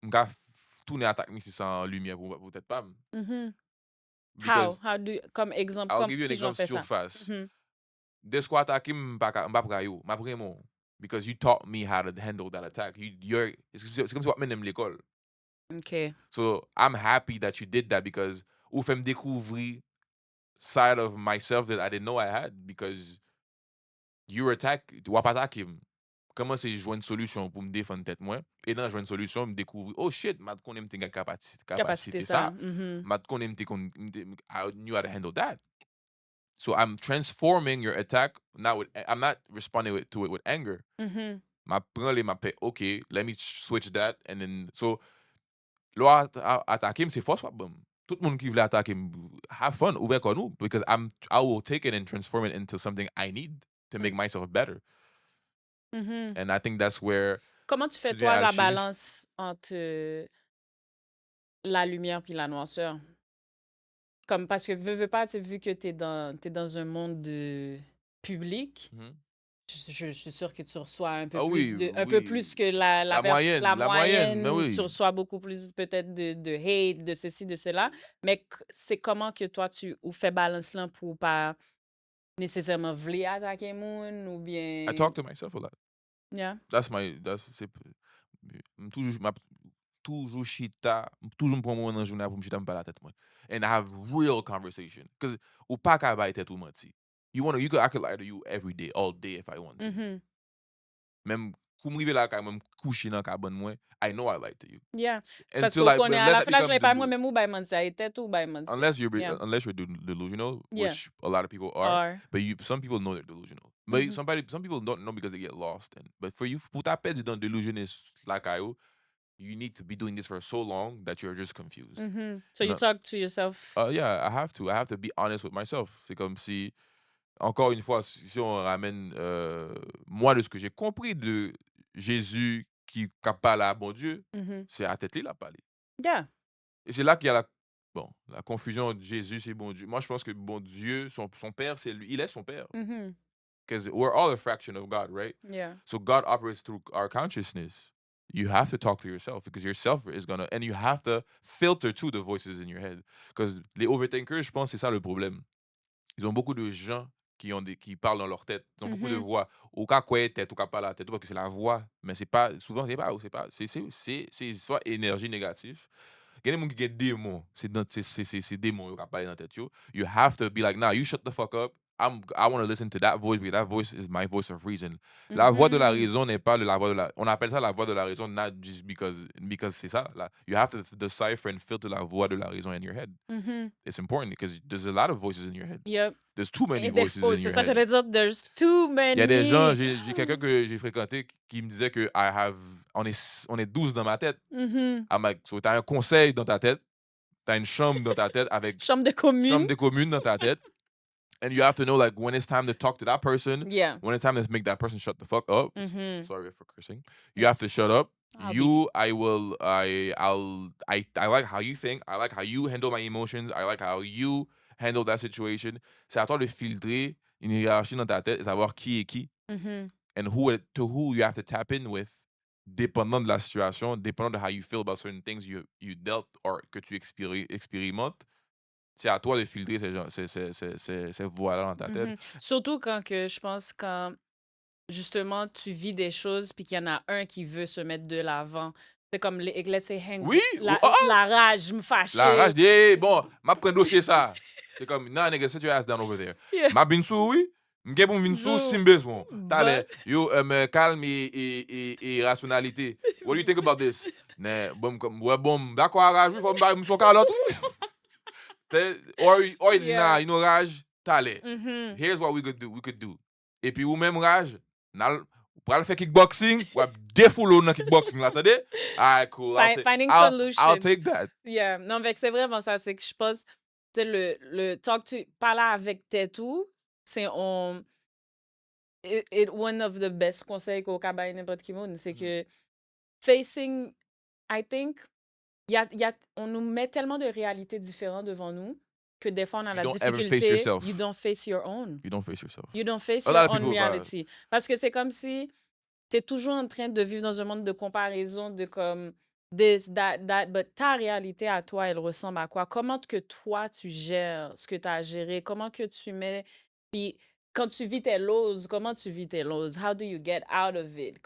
m'ga tourner attaque mystique sans lumière pour peut-être pas. How do comme exemple I'll give you an example surface. Des quoi attaque m'pa yo, m'a vraiment because you taught me how to handle that attack. C'est comme si tu m'aimes l'école. Okay. So, I'm happy that you did that because ou fait me découvrir side of myself that I didn't know I had because you wap attaquer. Comment c'est jouer une solution pour me défendre tête moi et dans jouer une solution me découvrir oh shit m'a connait me t'en capacité ça m'a connait me I knew how to handle that. So I'm transforming your attack I'm not responding to it with anger. M'a prendre m'a fait okay, let me switch that and then so lo attaquer c'est force bon. Tout le monde qui veut attaquer have fun ouvert comme nous because I will take it and transform it into something I need to make myself better. Mhm. And I think that's where Comment tu fais, tu deviens toi, la alchimiste. balance entre la lumière puis la noirceur? Comme, parce que veux pas, tu sais, vu que t'es dans un monde public, Mhm. je suis sûre que tu reçois un peu Ah oui, un peu oui. plus que La moyenne, la la moyenne, mais moyenne, tu oui. reçois beaucoup plus peut-être de hate, de ceci, de cela. Mais c'est comment que toi, ou fais balance là pour pas nécessairement vouloir attaquer moun ou I bien... talk to myself a lot. Yeah. C'est toujours chita, toujours me prendre un moment dans la journée pour me chita me parler la tête moi. And I have real conversation cuz ou pas qu'à bailler tête ou menti. I could lie to you every day, all day if I want to. Mhm. Même pour me river là quand même coucher dans cabane moi, I know I lied to you. Yeah. Parce Until qu'on connaît à unless la I fin, là, je become l'ai pas moi, même ou by menti, à tête ou by menti. Yeah. unless you're delusional, Yeah. which a lot of people are, Or... but some people know they're delusional. But Mhm. some people don't know because they get lost. But for you, pour ta perdu dans delusionist like you need to be doing this for so long that you're just confused. Mhm. So you No, talk to yourself. yeah, I have to. I have to be honest with myself. C'est comme si, encore une fois, si on ramène moi de ce que j'ai compris de Jésus qui parle à bon Dieu, Mhm. c'est à tête la parler. Yeah. Et c'est là qu'il y a la confusion de Jésus et bon Dieu. Moi, je pense que bon Dieu, son père, c'est lui. Il est son père. Mhm. Because we're all a fraction of God, right? Yeah. So God operates through our consciousness. You have to talk to yourself because yourself is gonna, and you have to filter too the voices in your head. Because les overthinkers, je pense, c'est ça le problème. Ils ont beaucoup de gens qui parlent dans leur tête. Ils ont beaucoup de Mhm. voix. Au cas quoi tête, au cas pas la tête, parce que c'est la voix. Mais c'est pas, souvent, c'est soit énergie négative. Il y a des gens qui ont des démons. C'est démons qui parlent dans la tête. You have to be like, nah, you shut the fuck up. I want to listen to that voice because that voice is my voice of reason. La voix de la Mhm. raison n'est pas la voix de la... On appelle ça la voix de la raison, not just because c'est ça. You have to decipher and filter la voix de la raison in your head. Mhm. It's important because there's a lot of voices in your head. Yep. There's too many Et voices in c'est your ça, head. j'allais dire, there's too Il y a des gens, many. j'ai quelqu'un que j'ai fréquenté qui me disait que on est 12 dans ma tête. Mhm. I'm like, so t'as un conseil dans ta tête, t'as une chambre dans ta tête avec Chambre de commune. chambre de commune dans ta tête. And you have to know like when it's time to talk to that person, Yeah. when it's time to make that person shut the fuck up. Mhm. Sorry for cursing. You have to shut up. I'll I like how you think. I like how you handle my emotions. I like how you handle that situation. C'est à toi de filtrer une hiérarchie dans ta tête et savoir qui est qui. Mhm. And to who you have to tap in with, dépendant de la situation, dépendant de how you feel about certain things you dealt or que tu expérimentes. C'est à toi de filtrer ces voix-là dans ta tête. Mhm. Surtout je pense quand justement tu vis des choses puis qu'il y en a un qui veut se mettre de l'avant. C'est comme, let's say, Oui, la rage, me fâcher. la rage, dit, hey, bon, m'a pris un dossier ça. C'est comme, non, nigga, sit your ass down over there. Yeah. Ma binsou, oui. M'gè pour binsou, Zou. sim besoin. T'allais, But- yo, calme et rationalité. What do you think about this? Ne, bon, comme, ouais, bon, d'accord, rage, faut me son calotte. Or il dit, nah, you know, rage, t'allais. Mhm. Here's what we could do. Et puis, ou même rage, pour aller faire kickboxing, ou défouler dans kickboxing, là, attendez? Ah, cool. Finding I'll solution. take that. Yeah. Non, mais c'est vraiment ça. C'est que je pense, tu sais, le talk to, parler avec tout, c'est one of the best conseils qu'au cabaye n'importe qui monde, c'est que facing, I think, on nous met tellement de réalités différentes devant nous que des fois on a You la don't ever face difficulté. yourself. You don't face your own. You don't face yourself. You don't face A lot your of own people, reality. Parce que c'est comme si tu es toujours en train de vivre dans un monde de comparaison, de comme this, that, but ta réalité à toi, elle ressemble à quoi? Comment que toi, tu gères ce que tu as à gérer? Comment que tu mets... Puis quand tu vis tes lows, comment tu vis tes lows? How do you get out of it?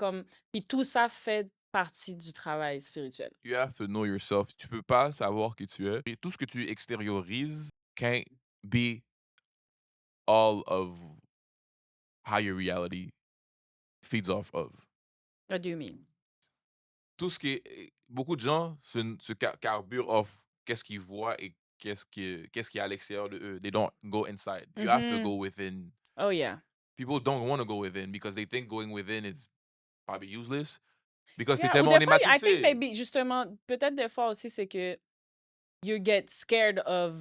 Puis tout ça fait partie du travail spirituel. You have to know yourself. Tu peux pas savoir qui tu es. Et tout ce que tu extériorises can't be all of how your reality feeds off of. What do you mean? Tout ce qui est... Beaucoup de gens se carburent off qu'est-ce qu'ils voient et qu'est-ce qui est à l'extérieur de eux. They don't go inside. You have to go within. Oh, yeah. People don't want to go within because they think going within is probably useless. Because Yeah, t'es ou tellement des fois, I think dématrixé. maybe, justement, peut-être des fois aussi, c'est que you get scared of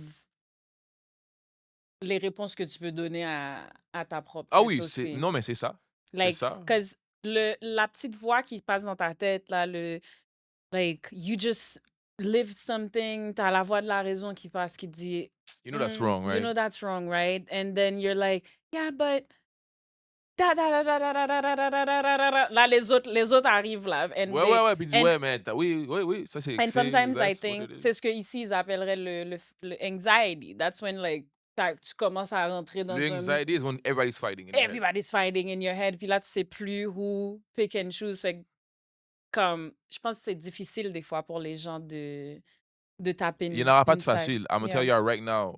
les réponses que tu peux donner à ta propre Ah tête oui, aussi. non, mais c'est ça. Like, c'est ça. because La petite voix qui passe dans ta tête, là, like, you just lived something, t'as la voix de la raison qui passe, qui dit, You know that's wrong, you right? know that's wrong, right? And then you're like, yeah, but da da da da da da da da da da da da da. Là, les autres arrivent là, Ouais, ouais, ouais, puis ils disent, and ouais, mais oui, oui, oui, ça and sometimes I that's what think it is. c'est ce que ici ils appelleraient le anxiety. That's when like tu commences à rentrer dans The un anxiety is when everybody's fighting in your head. everybody's fighting in your head, puis là tu sais plus who pick and choose. Fait que, comme je pense que c'est difficile des fois pour les gens de taper Il n'y en aura pas de inside. facile. I'm gonna Yeah. tell you right now,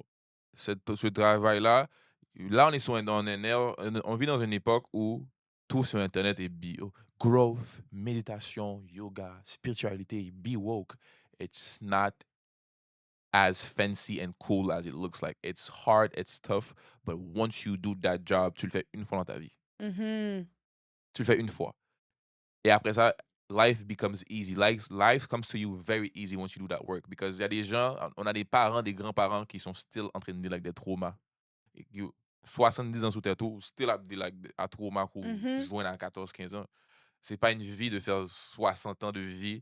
ce travail-là, là, on est dans une ère, on vit dans une époque où tout sur Internet est bio. Growth, méditation, yoga, spiritualité, be woke. It's not as fancy and cool as it looks like. It's hard, it's tough, but once you do that job, tu le fais une fois dans ta vie. Mhm. Tu le fais une fois. Et après ça, life becomes easy. Life comes to you very easy once you do that work. Because il y a des gens, on a des parents, des grands-parents qui sont still en train de deal avec des traumas. Et qui, 70 ans sous tête, still à trauma qu'on Mhm. joue à 14-15 ans. C'est pas une vie de faire 60 ans de vie.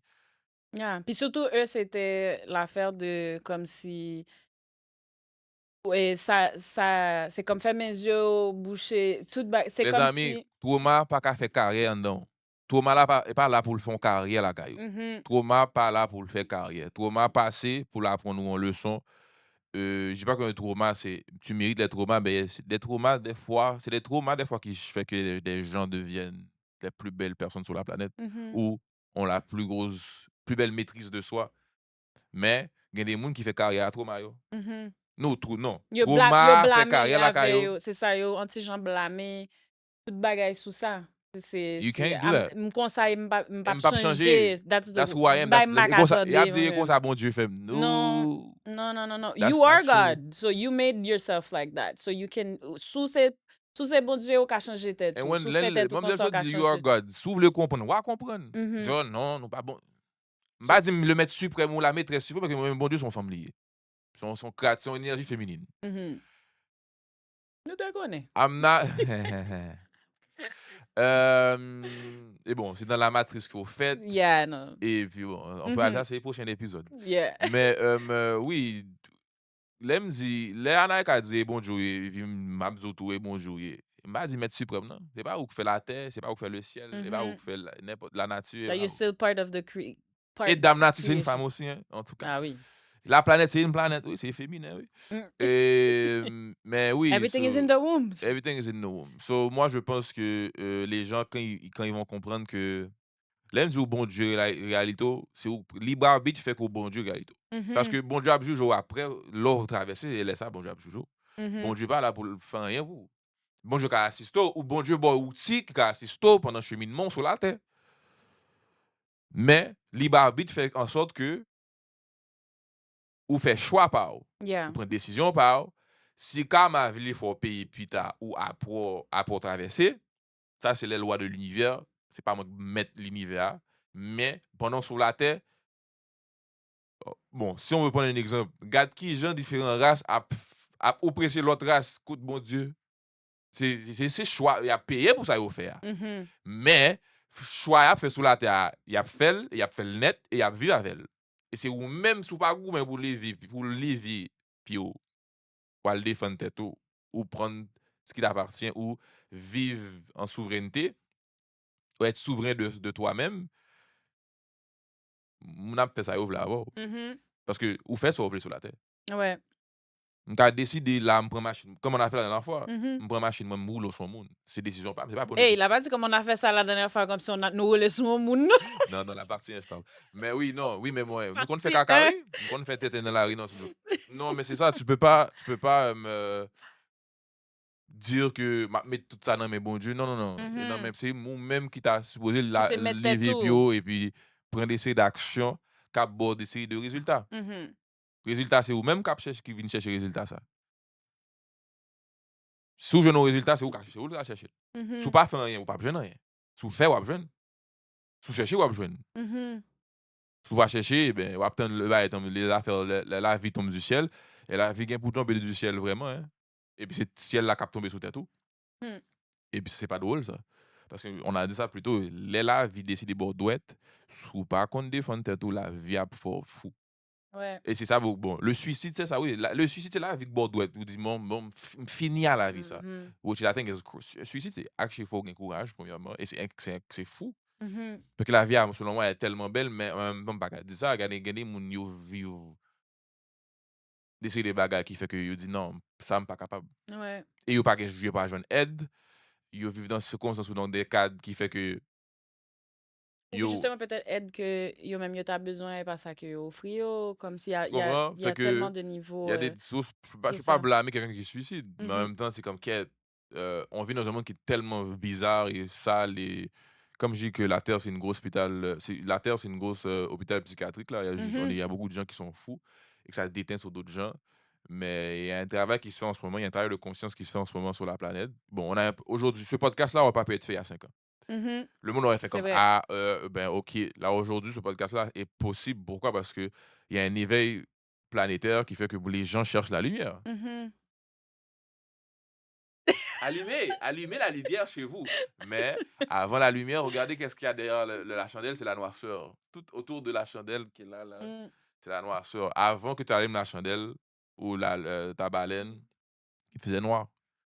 Yeah. Puis surtout, eux, c'était l'affaire de comme si. Ouais, c'est comme faire mes yeux, boucher, c'est Les comme amis, si. trauma pas qu'à faire carrière dedans. Trauma là pas là pour le faire carrière la caillou. Mhm. Trauma pas là pour le faire carrière. Trauma passé pour l'apprendre une leçon. Je dis pas qu'un trauma, c'est tu mérites les traumas, mais c'est des traumas des fois, c'est des traumas des fois qui fait que des gens deviennent les plus belles personnes sur la planète Mhm. ou ont la plus belle maîtrise de soi. Mais il y a des gens qui font carrière à trauma yo. Mhm. Non, non. Yo Trauma fait blâmé carrière la avec caillou. yo, c'est ça, yo, anti-gens blâmé, tout bagaille sous ça. You can't do that. M'conseille m'pas M'pas changer. changer, that's That's who I am. m'pas That's comme ça. attendre Et a dit comme moi-même. ça bon Dieu fait. Non, No. non, non, non, non. That's You are not true. God, so you made yourself like that. So you can, sous ces bon Dieu, ou ka changer tête And tout, when sous fait tête tout même comme des ça, ou autres ka disent you are changer. God, s'ouvre le comprendre, ou à comprendre. Mhm. Dis, oh non, non pas bon. M'pas dire le maître suprême ou la maîtresse suprême parce que même bon Dieu sont femmes liées. Son création énergie féminine. Mhm. Nous te connais. I'm not et bon, c'est dans la matrice qu'il faut faire. Yeah, non. Et puis bon, on peut aller à ces prochains épisodes. Yeah. Mais oui, l'aime dit, les anaïs a dit bonjour et puis m'abzou tout et bonjour. M'a dit maître suprême non, c'est pas où que fait la terre, c'est pas où que fait le ciel, c'est pas où que fait n'importe la nature. That you're still part of the Et Dame Nature, c'est une creation. femme aussi, hein, en tout cas. Ah oui. La planète, c'est une planète, oui, c'est féminin, oui. Et, mais oui. Everything is in the womb. Everything is in the womb. So, moi, je pense que les gens, quand ils vont comprendre que l'aime du bon Dieu, la réalité, c'est où libre arbitre fait qu'au bon Dieu, réalité. Parce que bon Dieu a toujours après, l'or traversé, et laisse ça, bon Dieu a toujours. Bon Dieu pas là pour faire rien pour. Bon Dieu qui assiste, ou bon Dieu, bon outil qui assiste pendant le cheminement sur la terre. Mais libre arbitre fait en sorte que ou fait choix par ou. Yeah. Ou prend décision par ou. Si comme a il faut payer plus tard ou pour traverser, ça c'est les lois de l'univers, c'est pas moi qui mettre l'univers, mais pendant sur la terre bon, si on veut prendre un exemple, regarde qui gens différentes races a oppressé l'autre race, coup de bon Dieu. C'est choix, il a payé pour ça il faire. Mais choix a fait sur la terre, il a fait le net et il a vécu avec elle. Et c'est ou même sous pas goût mais pour lever puis ou pour le défendre tête ou prendre ce qui t'appartient ou vivre en souveraineté ou être souverain de toi-même. On a fait ça là parce que ou fait ça sur la terre. Ouais. On a décidé là me prendre machine comme on a fait la dernière fois. Mhm. Me prendre machine me roule sur monde. C'est décision pas, c'est pas bonne. Hey, il a pas dit comme on a fait ça la dernière fois, comme si nous roulait sur mon monde. Non, la partie 1, je parle. Mais oui, non, oui, mais moi, nous qu'on fait caca, oui. Nous qu'on fait tête dans la rue, non, non, mais c'est ça, tu peux pas me dire que m'a mettre tout ça dans mes bons Dieu. Non, non, non. Et non, mais c'est moi-même qui t'a supposé lever bio et puis prendre des séries d'actions qui abordent des séries de résultats. Résultat, c'est vous-même qui vient chercher résultat ça. Si vous avez un résultat, c'est vous qui cherchez. Si vous pas fait rien, vous pas besoin rien. Si vous faites, vous besoin. Si vous cherchez, vous besoin. Si vous pas chercher, ben vous attendre les affaires la vie tombe du ciel et la vie vient pour tomber du ciel vraiment hein. Et puis c'est ciel là qui tombe sous tête tout. Et puis c'est pas drôle ça. Parce qu'on a dit ça plus tôt, la vie décide de douette, sous pas qu'on défend tête ou la vie a fou. Ouais. Et c'est ça, bon, le suicide, c'est ça, oui. Le suicide, c'est la vie que douette, ou dit, bon, fini à la vie, ça. Mhm. Which I think is, suicide, c'est actually faut gagner courage, premièrement, et c'est fou. Mhm. Parce que la vie, selon moi, est tellement belle, mais en même temps, pas qu'à dire ça, regardez, moun yo vivent des bagages qui fait que yo dit non, ça, m'pas capable. Ouais. Et yo pas joindre aide, yo vivent dans des circonstances ou dans des cadres qui fait que Ou yo, justement, peut-être aide que yo même yo t'as besoin et pas ça que yo offre yo, comme s'il y a, tu comprends? il y Fait a tellement que de il niveaux y a des sources, je peux pas sociaux. blâmer quelqu'un qui se suicide, mais en Mhm. même temps, c'est comme qu'est on vit dans un monde qui est tellement bizarre et sale et comme je dis que la Terre, c'est une grosse hôpital, la Terre, c'est une grosse hôpital psychiatrique là. Mhm. Il y a beaucoup de gens qui sont fous et que ça déteint sur d'autres gens. Mais il y a un travail qui se fait en ce moment, il y a un travail de conscience qui se fait en ce moment sur la planète. Bon, aujourd'hui, ce podcast-là n'aurait pas pu être fait il y a 5 ans. Mhm. Le monde aurait fait C'est comme vrai. ah ben ok, là aujourd'hui ce podcast-là est possible. Pourquoi? Parce que il y a un éveil planétaire qui fait que les gens cherchent la lumière. Mhm. Allumez la lumière chez vous. Mais avant la lumière, regardez qu'est-ce qu'il y a derrière la chandelle, c'est la noirceur. Tout autour de la chandelle qui est là, Mm. c'est la noirceur. Avant que tu allumes la chandelle ou ta baleine, il faisait noir.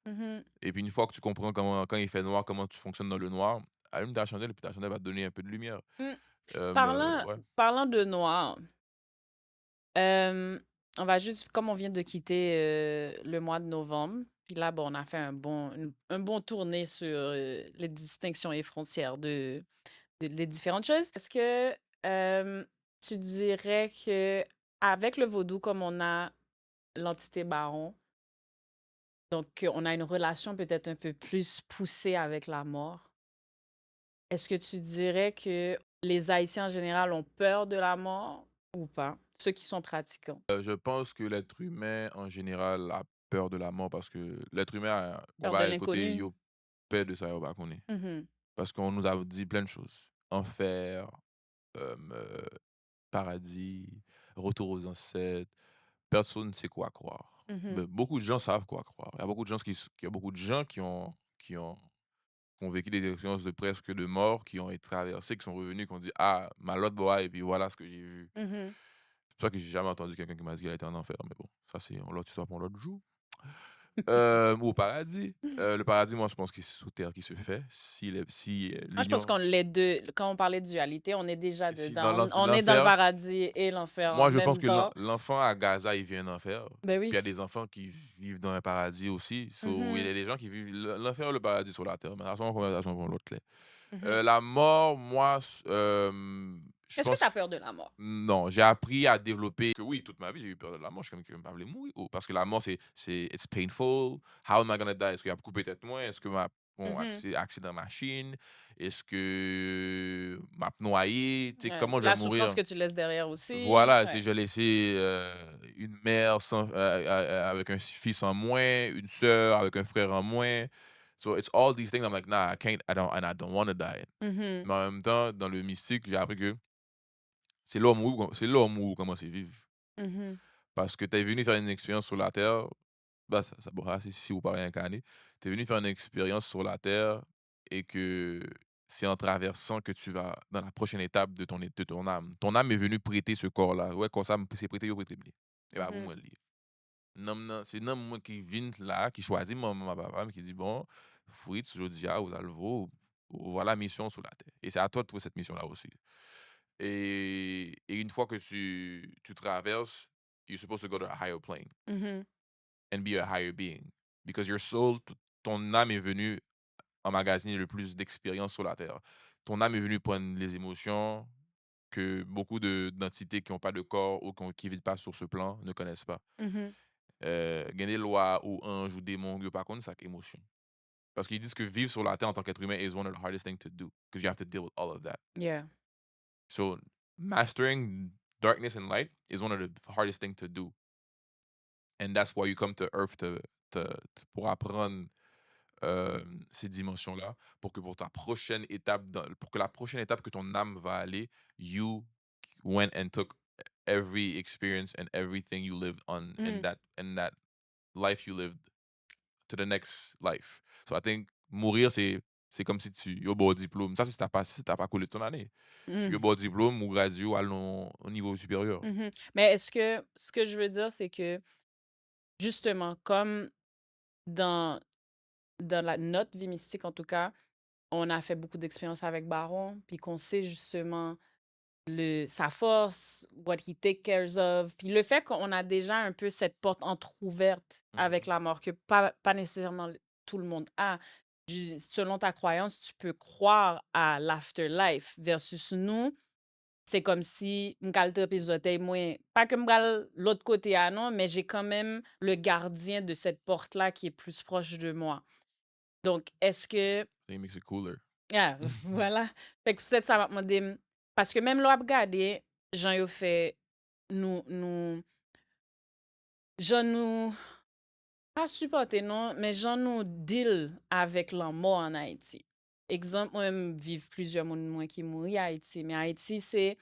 Mhm. Et puis une fois que tu comprends comment, quand il fait noir, comment tu fonctionnes dans le noir, allume ta chandelle et puis ta chandelle va te donner un peu de lumière. Mm. Parlant, Ouais. parlant de noir, euh, on va juste, comme on vient de quitter le mois de novembre, puis là, bon, on a fait un bon tournée sur les distinctions et frontières les différentes choses. Est-ce que tu dirais que avec le vaudou, comme on a l'entité baron, donc on a une relation peut-être un peu plus poussée avec la mort, est-ce que tu dirais que les Haïtiens en général ont peur de la mort ou pas? Ceux qui sont pratiquants. Je pense que l'être humain, en général, a peur de la mort parce que l'être humain, on Peur de va écouter, l'inconnu? yo, peur de ça, yo, bah, qu'on est. Mhm. Parce qu'on nous a dit plein de choses. Enfer, paradis, retour aux ancêtres. Personne ne sait quoi croire. Mhm. Mais beaucoup de gens savent quoi croire. Il y a beaucoup de gens il y a beaucoup de gens qui ont vécu des expériences de presque de mort, qui ont été traversés, qui sont revenus, qui ont dit ah, ma l'autre boy, et puis voilà ce que j'ai vu. Mhm. C'est pour ça que j'ai jamais entendu quelqu'un qui m'a dit qu'il a été en enfer. Mais bon, ça c'est l'autre histoire pour l'autre jour. Ou au paradis. Le paradis, moi, je pense que c'est sous terre qui se fait. Si Moi, je pense l'union, qu'on les deux, quand on parlait de dualité, on est déjà si dans dedans. On est dans le l'enfer, paradis et l'enfer en moi, je pense même que temps. l'enfant à Gaza, il vient en enfer. Ben Puis il y a oui. des enfants qui vivent dans un paradis aussi. So, il y Mhm. a des gens qui vivent l'enfer ou le paradis sur la terre. Mais à son conversation pour l'autre. Là. Mhm. La mort, moi, je Est-ce que pense tu as peur de la mort? non, j'ai appris à développer que oui, toute ma vie, j'ai eu peur de la mort. Je suis quelqu'un qui ne pas voulu mourir. Parce que la mort, it's painful. How am I gonna die? Est-ce qu'il a coupé tête moi? Est-ce que mon Mhm. accident machine? Est-ce que m'a noyé? Tu sais, Ouais. comment je vais La souffrance mourir? que tu laisses derrière aussi. Voilà, Ouais. j'ai laissé une mère avec un fils en moins, une sœur avec un frère en moins. So it's all these things. I'm like, nah, I can't, I don't want to die. Mhm. Mais en même temps, dans le mystique, j'ai appris que c'est l'homme où commence à vivre. Mhm. Parce que tu es venu faire une expérience sur la terre, bah, ça bon, si vous pas réincarné, tu es venu faire une expérience sur la terre et que c'est en traversant que tu vas dans la prochaine étape de ton âme. Ton âme est venue prêter ce corps-là. Ouais, comme ça, c'est prêté, yo prêté bien. Et bah, vous, Mhm. moi, le c'est non moi qui vient là, qui choisit ma papa, mais qui dit, bon, Fritz, je dis, ah, vous allez voilà mission sur la terre. Et c'est à toi de trouver cette mission-là aussi. Et une fois que tu traverses, you're supposed to go to a higher plane Mhm. and be a higher being. Because your soul, ton âme est venue emmagasiner le plus d'expérience sur la Terre. Ton âme est venue prendre les émotions que beaucoup d'entités qui n'ont pas de corps ou qui ne vivent pas sur ce plan ne connaissent pas. Mhm. Il y a des lois ou anges ou démons, par contre, c'est émotion. Parce qu'ils disent que vivre sur la Terre en tant qu'être humain is one of the hardest things to do. Because you have to deal with all of that. Yeah. So mastering darkness and light is one of the hardest things to do. And that's why you come to Earth pour apprendre ces dimensions-là, pour ta prochaine étape, pour que la prochaine étape que ton âme va aller, you went and took every experience and everything you lived on Mhm. in that life you lived to the next life. So I think mourir, c'est c'est comme si tu yo bon diplôme. Ça, c'est si tu pas collé ton année. Tu Mmh. yo bon diplôme ou gradué ou allons au niveau supérieur. Mmh. Mais est-ce que ce que je veux dire, c'est que justement, comme dans notre vie mystique, en tout cas, on a fait beaucoup d'expériences avec Baron, puis qu'on sait justement sa force, what he take cares of, puis le fait qu'on a déjà un peu cette porte entrouverte avec Mmh. la mort, que pas nécessairement tout le monde a. Selon ta croyance, tu peux croire à l'afterlife versus nous. C'est comme si m'kal trapézoter moi, pas que m'kal l'autre côté ah non, mais j'ai quand même le gardien de cette porte-là qui est plus proche de moi. Donc, est-ce que It makes it cooler. ah, voilà. Fait que peut-être ça m'a demandé parce que même là regarder, Jean yo fait nous Jean nous pas supporter non, mais Jean nous deal avec la mort en Haïti. Exemple, moi-même vive plusieurs moun moi qui mouri à Haïti, mais Haïti c'est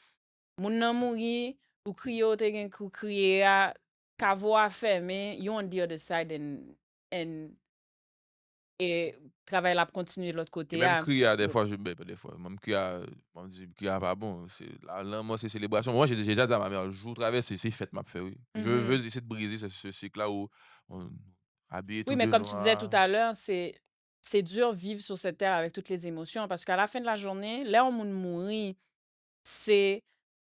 moun nan mouri ou crier ou te gen kou crier a ka voix fermé, you on the other side and et travail la continuer de l'autre Et côté même a. crier des fois, ben, pas des fois, même crier, on dit crier pas bon, c'est là, moi, c'est célébration. Moi, j'ai déjà dit à ma mère, jour traverse, c'est fête m'a fait, oui. Je Mhm. veux essayer de briser ce cycle-là où on habillé Oui, tout mais de comme tu disais tout noir. à l'heure, c'est dur vivre sur cette terre avec toutes les émotions parce qu'à la fin de la journée, là où moun mouri, c'est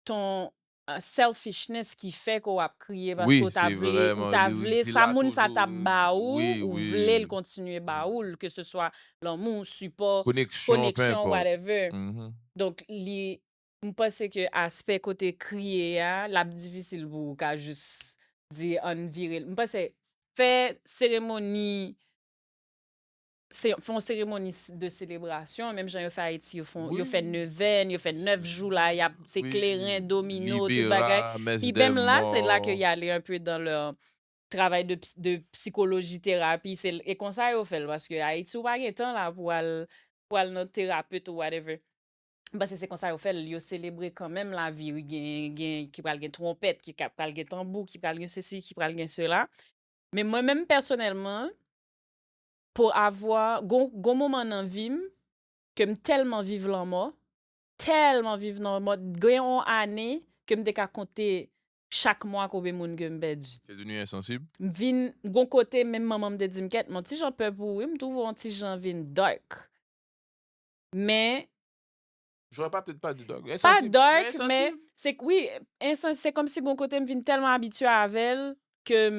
ton selfishness qui fait qu'on va crier parce Oui, qu'on t'a c'est vlé, ou vraiment, t'a vlé, il ça là moun ça t'a toujours, baou oui, ou vlé le oui. continuer Mmh. baoul, que ce soit l'amour, support, Connexion, peu connexion, importe. whatever. Mmh. Donc, je pense que aspect côté crier, la difficile pour qu'à juste dire on viril. Je pense que faire cérémonie, font cérémonie de célébration, même gens yo fait Haïti, ils Oui, fait neuvaine, ils fait 9 jours là, c'est clairin, oui, domino, tout bagay. Libéra, Messe Puis des même là, c'est là qu'il morts. y allait un peu dans leur travail de psychologie, thérapie. Et comme ça, ils fait parce que Haïti, ou pas gen temps là pour aller notre thérapeute ou whatever. Parce que c'est comme ça, au fait, ils célébrer quand même la vie. Qui pral gen trompette, qui pral gen tambour, qui pral gen ceci, qui pral gen cela. Mais moi-même, personnellement, pour avoir, gon moment dans vie, que m tellement vive la mort, tellement vive dans la mort, gen yon année, que m te ka compter chaque mois combien moun que m perdu. C'est devenu insensible? Vin, gon côté, même maman me dit, m'ket, mon petit Jean peu pour oui, me trouve un petit Jean vin dark. Mais J'aurais pas peut-être pas dit dog. pas Insensible, mais dark, mais insensible. c'est que oui, c'est comme si mon côté me vient tellement habitué avec elle que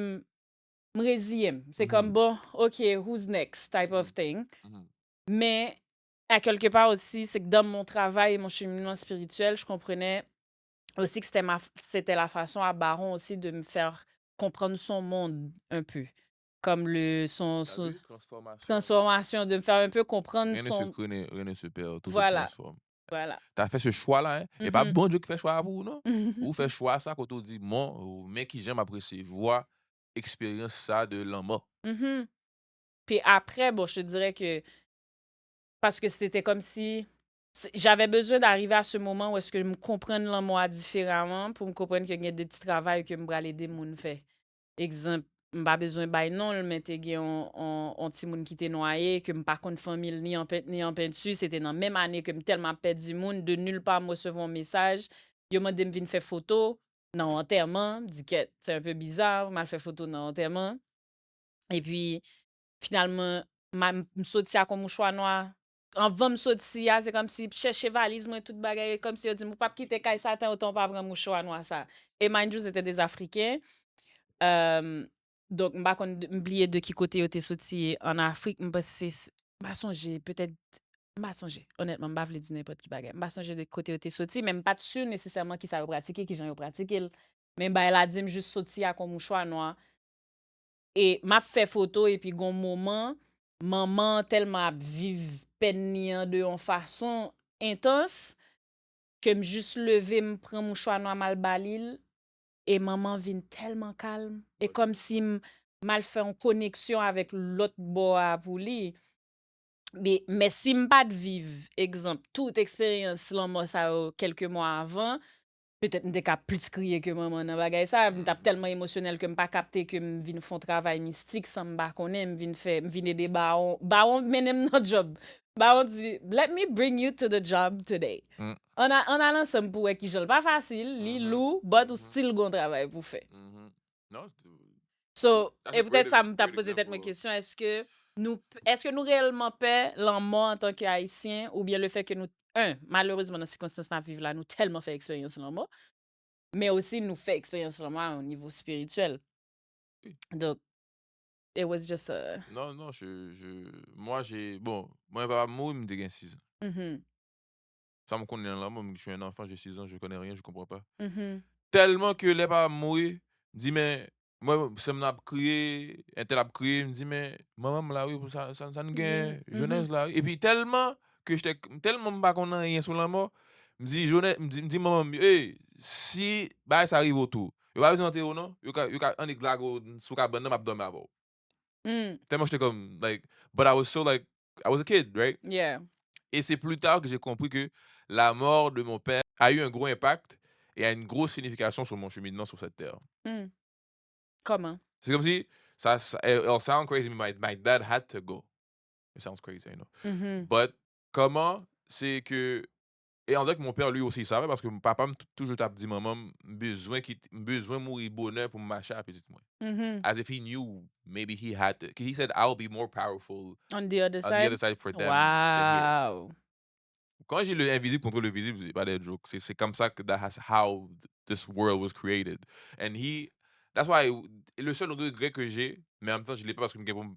me résille. C'est comme Mmh. bon, OK, who's next type of Mmh. thing. Mmh. Mais à quelque part aussi, c'est que dans mon travail et mon cheminement spirituel, je comprenais aussi que c'était la façon à Baron aussi de me faire comprendre son monde un peu. Comme Tu son vu? Transformation. transformation, de me faire un peu comprendre Rien ne se son. connaît, rien ne se perd, tout se Voilà, transforme. voilà. Tu as fait ce choix-là, hein, et pas Mhm. bon Dieu qui fait choix pour vous, non? Ou fait choix ça quand on dit moi, mais qui j'aime apprécier, voir expérience ça de l'amour. Mhm. Puis après, bon, je te dirais que parce que c'était comme si j'avais besoin d'arriver à ce moment où est-ce que je me comprenne le moi différemment pour me comprendre qu'il y a des petits travaux que je vais aider moun fait. Exemple, pas besoin bay non, mais te gen on petit moun qui était noyé que me pas contre famille ni en peinture, c'était dans même année que me tellement perdu moun de nulle part me recevoir un message, yo m'a dem vinn faire photo dans enterrement, dit que c'est un peu bizarre, mal fait photo dans enterrement et puis finalement, m soti a kon mouchoir noir. Avant me soti a, c'est comme si chercher valise moi tout bagay comme si on dit mou pas quitter kay sa tan autant pas prendre mouchoir noir ça. Et mind you, c'était des Africains. Donc m'pa kon m'blier de qui côté yo te sorti en Afrique, m'pa songer peut-être m'pa songer. Honnêtement, m'pa vle dire n'importe qui bagay. M'pa songer de côté yo te sorti, même pas sûr nécessairement qui ça yo pratiquer, qui jan yo pratiquer. Mais bah elle a dit juste sorti a kon mouchoir noir. Et m'a fait photo et puis gon moment maman tellement ap vive peine ni an de yon façon intense que me juste lever me prend mouchoir noir mal balil et maman vient tellement calme et comme si mal fait en connexion avec l'autre bois pour lui. Mais si m pas de vivre exemple toute expérience là moi ça quelques mois avant. Peut-être m'étais ka plus crier que maman nan bagay ça, m'tap tellement émotionnel que m'pas capté que m'vin font travail mystique sans m'pa connaît, m'vin aider baron menem nan job. Bah, on dit, let me bring you to the job today. Mm. On a l'ensemble pour qui j'en pas facile, li Mhm. lou, but ou Mhm. still gon travail pour faire. Mhm. Non, So, that's et a peut-être ça me t'a great posé peut-être mes example. questions, est-ce que nous réellement paix l'amour en tant qu'haïtien ou bien le fait que nous, malheureusement dans ces circonstances qu'on vivons là, nous tellement fait expérience l'amour, mais aussi nous fait expérience l'amour au niveau spirituel. Oui. Donc, it was just a... Non, non, moi, bon, moi, papa, moi, il me dit 6 ans. Mhm, Ça me connaît là, moi, je suis un enfant, j'ai 6 ans, je connais rien, je comprends pas. mhm, Tellement que les pas mourir, dit mais moi ça m'a crié, un tel a crié, me dit mais maman là oui pour ça nous gagne mhm, jeunesse là et puis tellement que j'étais tellement pas connait rien sur la mort, me dit jeunesse me dit maman hey si bah ça arrive autour. Yo pas besoin entrer non, yo ka on est glago sous cabane m'a dormir avant. mm, Tellement j'étais comme like but I was so like I was a kid, right? yeah. Et c'est plus tard que j'ai compris que la mort de mon père a eu un gros impact et a une grosse signification sur mon cheminement sur cette terre. Mm. Comment? C'est comme si it'll sound crazy, my dad had to go. It sounds crazy, I know. Mhm, But comment c'est que et on dirait que mon père lui aussi il savait parce que mon papa me toujours t'a dit maman besoin mourir bonheur pour me marcher à petite moi. mhm. As if he knew maybe he had to. 'Cause he said I'll be more powerful On the other on the side? other side for them than here. Wow. Quand j'ai le invisible contre le visible, c'est pas des jokes. C'est comme ça que that's how this world was created. And that's why le seul regret que j'ai, mais en même temps je l'ai pas parce que je me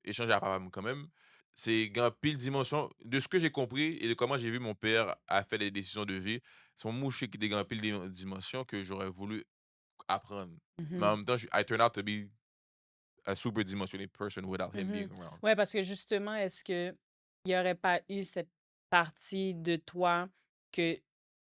échanger à papa quand même, c'est grand pile dimension de ce que j'ai compris et de comment j'ai vu mon père a fait des décisions de vie. Son mouche qui était grand pile dimension que j'aurais voulu apprendre. Mais Mhm, en même temps, I turned out to be a super dimensionné person without him mhm. being around. Ouais, parce que justement, est-ce que il n'y aurait pas eu cette partie de toi que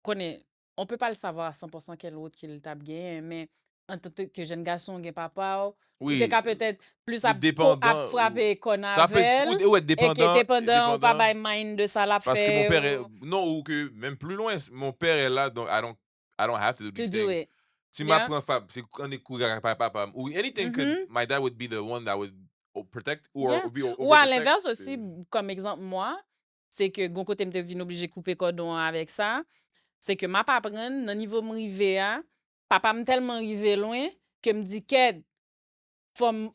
qu'on est, on peut pas le savoir à 100% quel autre qu'il t'a bien, mais en tant que jeune garçon, gen papa, ou t'es Oui, qu'à peut-être plus à dépendant, frapper qu'on ça peut avec, ou être et que dépendant, dépendant ou pas by mind de ça l'a parce que mon fait père est ou non, ou que même plus loin, mon père est là, donc I don't have to do to these do things. it. Si Yeah? m'apprend fab, c'est qu'on est courir avec papa ou anything could Mhm. my dad would be the one that would protect or Yeah. be Ou à overprotect. l'inverse aussi, comme exemple, moi, c'est que gon côté me devine obligé couper cordon avec ça. C'est que ma pa pren nan nivou m'rive a, papa m tellement rive loin que me dit Ked, from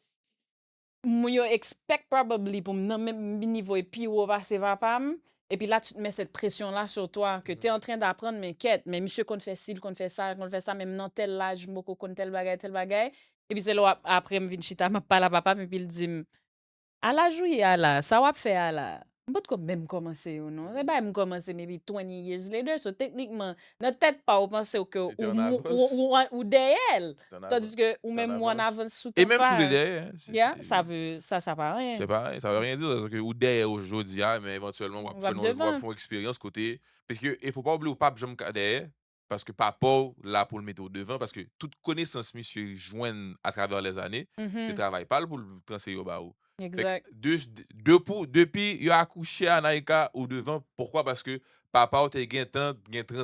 yo expect probably pour nan même niveau et puis ou passer papa m, et puis là tu te mets cette pression là sur toi que tu es Mhm. en train d'apprendre mais Ked, mais monsieur qu'on fait ci, qu'on fait ça, même dans tel âge, moko kon tel bagay. Et puis c'est là après me vinn chita m'a parler à papa mais puis il dit à la jouer à la, ça va faire à la. Mbot comme même commencer ou non. C'est Mhm. pas même commencer maybe 20 years later. So techniquement, notre tête pas ou penser que Et tu en avance, ou derrière. tu en Tandis avance, que ou tu en même ou en avance. avance sous Et ton même sous les pas. derrière, hein, Yeah, ça pas c'est rien. pareil, ça veut rien dire parce que ou derrière aujourd'hui, ah, mais éventuellement On va on va devant. faire une expérience côté parce que il faut pas oublier au pape Jean derrière parce que papa là pour le mettre au devant parce que toute connaissance monsieur joigne à travers les années, c'est Mhm. travail pas pour le transférer au bas. Fait que Exact. depuis il a accouché à Naïka au devant, pourquoi? Parce que papa a gain 30,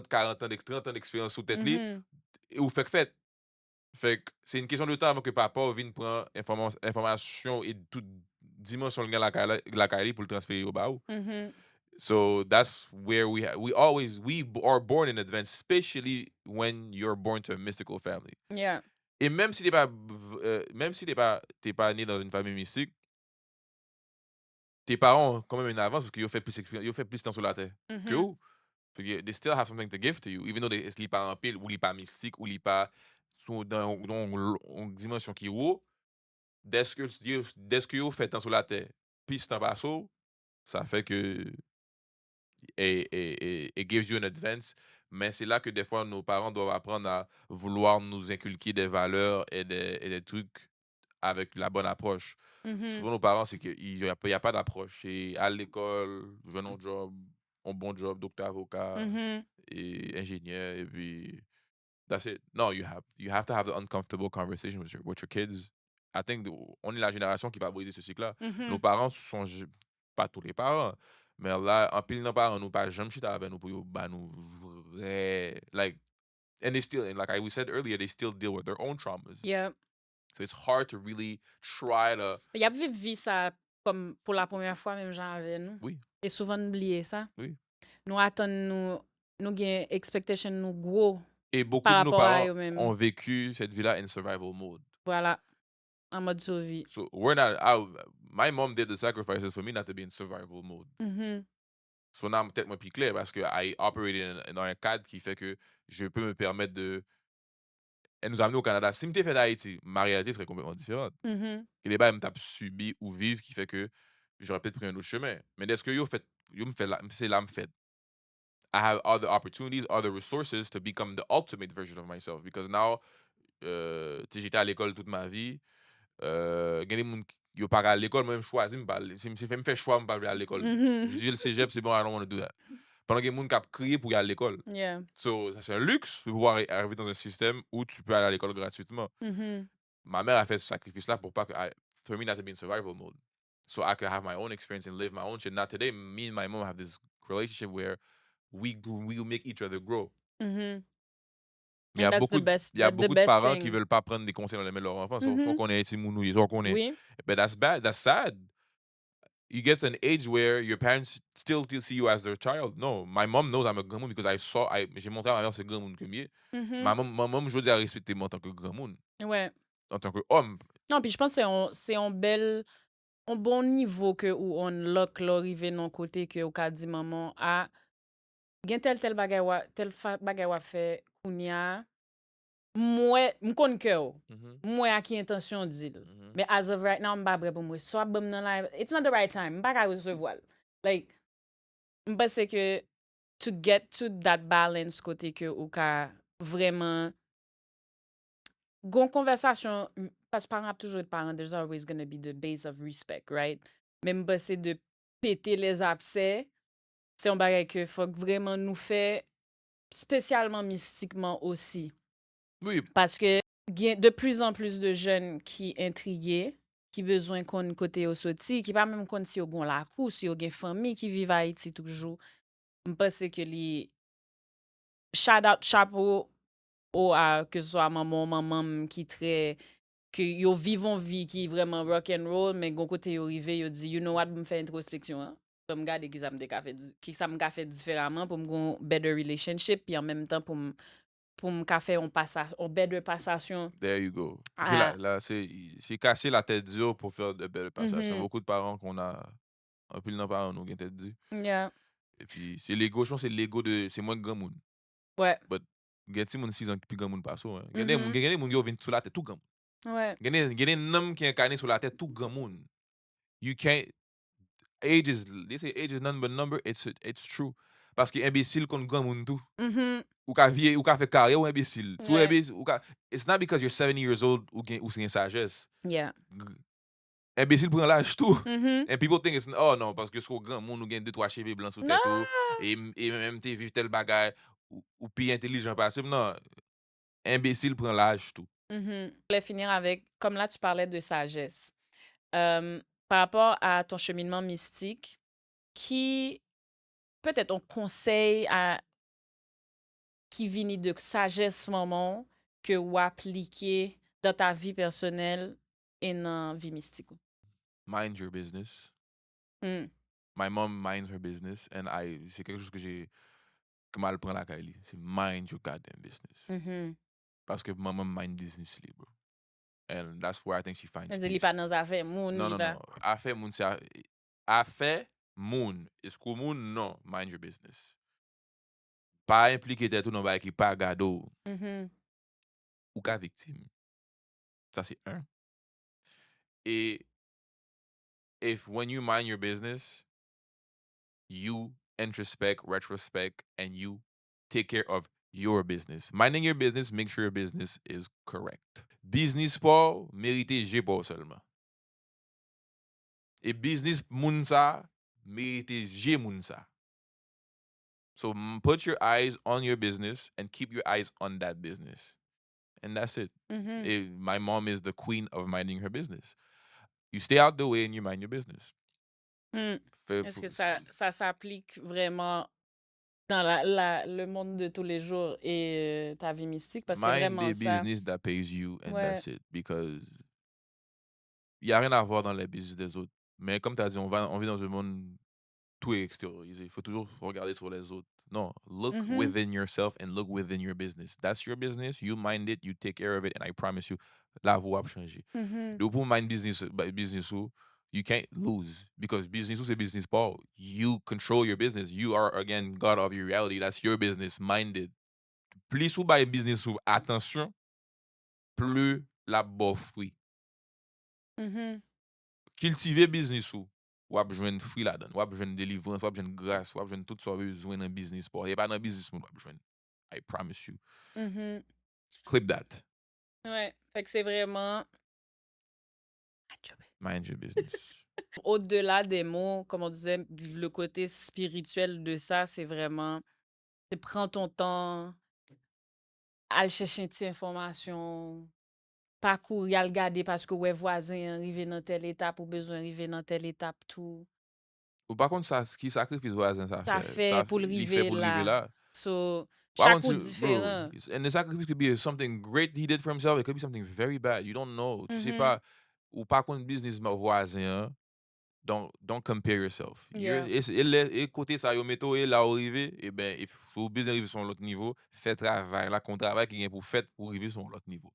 40 ans 30 ans d'expérience sous tête li Mhm. et ou fait. Fait que c'est une question de temps avant que papa vienne prendre information et toute dimension de la Kylie pour le transférer au bas. Mhm. So that's where we are born in advance, especially when you're born to a mystical family. Yeah. Et même si même si t'es pas né dans une famille mystique, tes parents ont quand même une avance parce qu'ils ont fait ils ont fait plus de temps sur la terre que Mhm. vous. Fait que they still have something to give to you, even though they li pas en pile ou li pas mystique ou li pas sont dans une dimension qui est haut. Dès que vous faites temps sur la terre, puis c'est en passe, ça fait que it gives you an advance. Mais c'est là que des fois, nos parents doivent apprendre à vouloir nous inculquer des valeurs et des trucs avec la bonne approche. Mhm. Souvent, nos parents, c'est qu'il y a pas d'approche. C'est à l'école, je un job, un bon job, docteur, avocat Mhm. et ingénieur, et puis that's it. No, you have to have the uncomfortable conversation with your kids. I think on est la génération qui va briser ce cycle-là. Nos Mhm. parents sont pas tous les parents, mais là, en pile nos parents nous pas jamais chita avec nous pour yo ba nous vrai like and they still and like we said earlier, they still deal with their own traumas. Yeah. So it's hard to really try to Y a viv vi ça comme pour la première fois, même gens avec nous. Oui, Et souvent, nous oublier ça. oui. Nous attendons, nous gain expectation nous gros Et beaucoup par de nos rapport à parents eux-mêmes. ont vécu cette vie-là in survival mode. Voilà, en mode survie. So we're not out. My mom did the sacrifices for me not to be in survival mode. Mhm, So now, peut-être moi plus clair parce que I operated dans un cadre qui fait que je peux me permettre de. Elle nous a amenés au Canada. Si m'étais fait d'Haïti, ma réalité serait complètement différente. mhm, Et les bails me tape subi ou vivre qui fait que j'aurais peut-être pris un autre chemin. Mais est-ce que yo me fait c'est là me fait. I have other opportunities, other resources to become the ultimate version of myself because now, tu sais, j'étais à l'école toute ma vie. Gen des moun yo pas à l'école, moi-même choisi me parler. Si me fait choix me pas aller à l'école. Je mhm. dis le cégep, c'est bon, I don't want to do that. Pendant que les gens qui ont crié pour y aller à l'école. Yeah. So, ça, c'est un luxe de pouvoir arriver dans un système où tu peux aller à l'école gratuitement. Mhm, Ma mère a fait ce sacrifice-là pour pas que, for me not to be in survival mode. So I could have my own experience and live my own shit. Now today, me and my mom have this relationship where we make each other grow. mhm. Mais And that's il y a the beaucoup de best parents qui thing. veulent pas prendre des conseils dans les mains de leurs enfants. Soit Mhm. qu'on est intimounou, soit qu'on est. Oui. But that's bad. That's sad. You get to an age where your parents still see you as their child. No, my mom knows I'm a grand monde because j'ai montré à ma mère c'est grand monde que mieux. Mhm. Ma maman, je dis à respecter moi en tant que grand monde, Ouais. en tant qu'homme. Non, puis je pense que c'est un bon niveau que où on lock l'arrivée non côté que au cas dit maman a gen tel bagay bagay wa fait kounya moi m'kon que Mhm, moi a qui intention dit mhm. mais as of right now m'pa prêt pour moi soit bam nan la it's not the right time m'pa ka recevoir like m'pense que to get to that balance côté que ou ka vraiment gon conversation parce que parents a toujours été parents there's always gonna be the base of respect right même c'est de péter les abcès c'est un bagay que faut que vraiment nous fait spécialement mystiquement aussi Oui, parce que gen de plus en plus de jeunes qui intrigués qui besoin qu'on côté au sorti qui pas même qu'on si au gon la cour si au gen famille qui vivent à Haïti toujours m'pense que les shout out chapeau que ce soit maman qui très que yo vivon vie qui vraiment rock and roll mais gon côté yo rivé yo dit you know what me faire introspection hein pour me garder qui ça me fait qui ça me fait différemment pour me gon better relationship puis en même temps pour me faire on passage on better passation there you go. Puis à là, c'est casser la tête dure pour faire de belles passations. mhm Beaucoup de parents qu'on a, un peu de parents nous ont tête dure. yeah Et puis c'est l'ego, je pense que c'est l'ego de, c'est moins grand monde. ouais But, gen ti moun 6 ans qui plus grand monde pas ça. Gen mhm des moun yo vinn sous la tête tout grand. ouais Gen des nom qui incarné sur la tête tout grand monde. You can't age is they say age is nothing but a number. It's true. Parce que imbécile contre grand monde tout. mhm Ou ka vie ou ka fait carrière ou imbécile. Sou ouais imbécile ou ka it's not because you're 70 years old ou c'est une sagesse. yeah Imbécile prend l'âge tout. mhm And people think it's oh non parce que c'est grand monde ou gagne 2 3 cheveux blancs sous tête non tout et même t'es vivre tel bagage ou plus intelligent possible. Non, imbécile prend l'âge tout. mhm je voulais finir avec comme là tu parlais de sagesse par rapport à ton cheminement mystique qui peut-être un conseil à qui vient de sagesse maman que ou appliquer dans ta vie personnelle et dans vie mystique. Mind your business. Mm. My mom minds her business and c'est quelque chose que mal prend la Kylie. C'est mind your goddamn business. Mhm. Parce que maman mind business li, bro. And that's where I think she finds Elle dit, li peace. pas dans affaire moun, Non, li non, pas. non. Affaire moun, c'est affaire moun. Est-ce que moun, non. Mind your business. Pas impliqué tête ou non, bah, qui pas gado Mhm. ou ka victime. Ça, c'est un. Et if when you mind your business, you introspect, retrospect, and you take care of your business. Minding your business, make sure your business is correct. Business pas, mérite G pas seulement. Et business moun sa, mérite G moun sa. So put your eyes on your business and keep your eyes on that business. And that's it. Mhm. My mom is the queen of minding her business. You stay out the way and you mind your business. Mm. Fait- Est-ce que ça s'applique vraiment dans le monde de tous les jours et ta vie mystique? Parce que c'est Mind vraiment the ça. business that pays you and Ouais. that's it. Because il n'y a rien à voir dans les business des autres. Mais comme tu as dit, on vit dans un monde tout est extériorisé. Il faut toujours regarder sur les autres. Non, look Mhm, within yourself and look within your business. That's your business. You mind it, you take care of it, and I promise you, la vie va changer. mhm, Donc pour mind business ou, you can't lose because business ou c'est business pas. You control your business. You are again God of your reality. That's your business. Mind it. Plus ou by business ou attention, plus la bof fruit. mhm. Cultiver business ou ap jwenn fruit la dan, ou ap jwenn délivrance, ou ap jwenn grâce, ou ap jwenn tout sa bezwen nan business po. E pa nan business moun wap jwenn. I promise you. Mhm. Clip that. Ouais, fait que c'est vraiment Mind your business. au-delà des mots, comme on disait, le côté spirituel de ça, c'est vraiment, c'est prends ton temps, aller chercher une petite information, pas courir à le garder parce que ouais, voisin arrivé dans telle étape ou besoin arriver dans telle étape tout. Ou par contre, ça, qui sacrifice voisin ça Ça fait? fait pour le Il fait river pour le river là. là. So, Par chaque contre, route bro, différent. and the sacrifice could be something great he did for himself. It could be something very bad. You don't know. Tu sais Mhm. pas. Ou par contre, business voisin, don't compare yourself. Yeah. Et côté ça, yo meto et là arrivé, et ben, il faut bien arriver sur l'autre niveau, fait travail, là, qu'on travail qui est pour fait pour arriver sur l'autre niveau.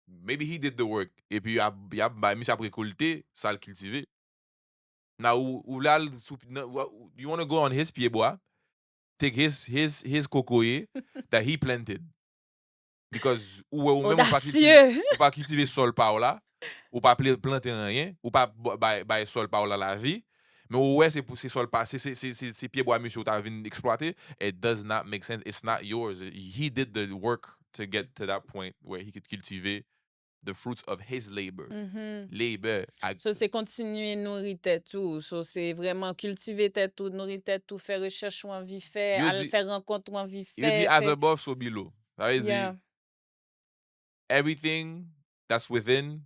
Maybe he did the work, et puis, bah, monsieur a récolté, ça le cultivé. Now, ou là, you want to go on his pied bois, take his cocoyer that he planted. Because ou même Audacieux. ou pas cultiver sol par là, ou pas planter rien, ou pas bay sol par là la vie. Mais ouais, c'est pour ces sol pas, c'est pieds bois monsieur t'as venu exploiter. It does not make sense. It's not yours. He did the work to get to that point where he could cultivate the fruits of his labor. Mhm. Labor. So, c'est continuer nourrir tête tout. So, c'est vraiment cultiver tête tout, nourrir tête tout, faire recherche ou envie faire, Yo aller dit, faire rencontre ou envie yo dit faire, as faire. above, so below. Ça veut dire, Yeah. everything that's within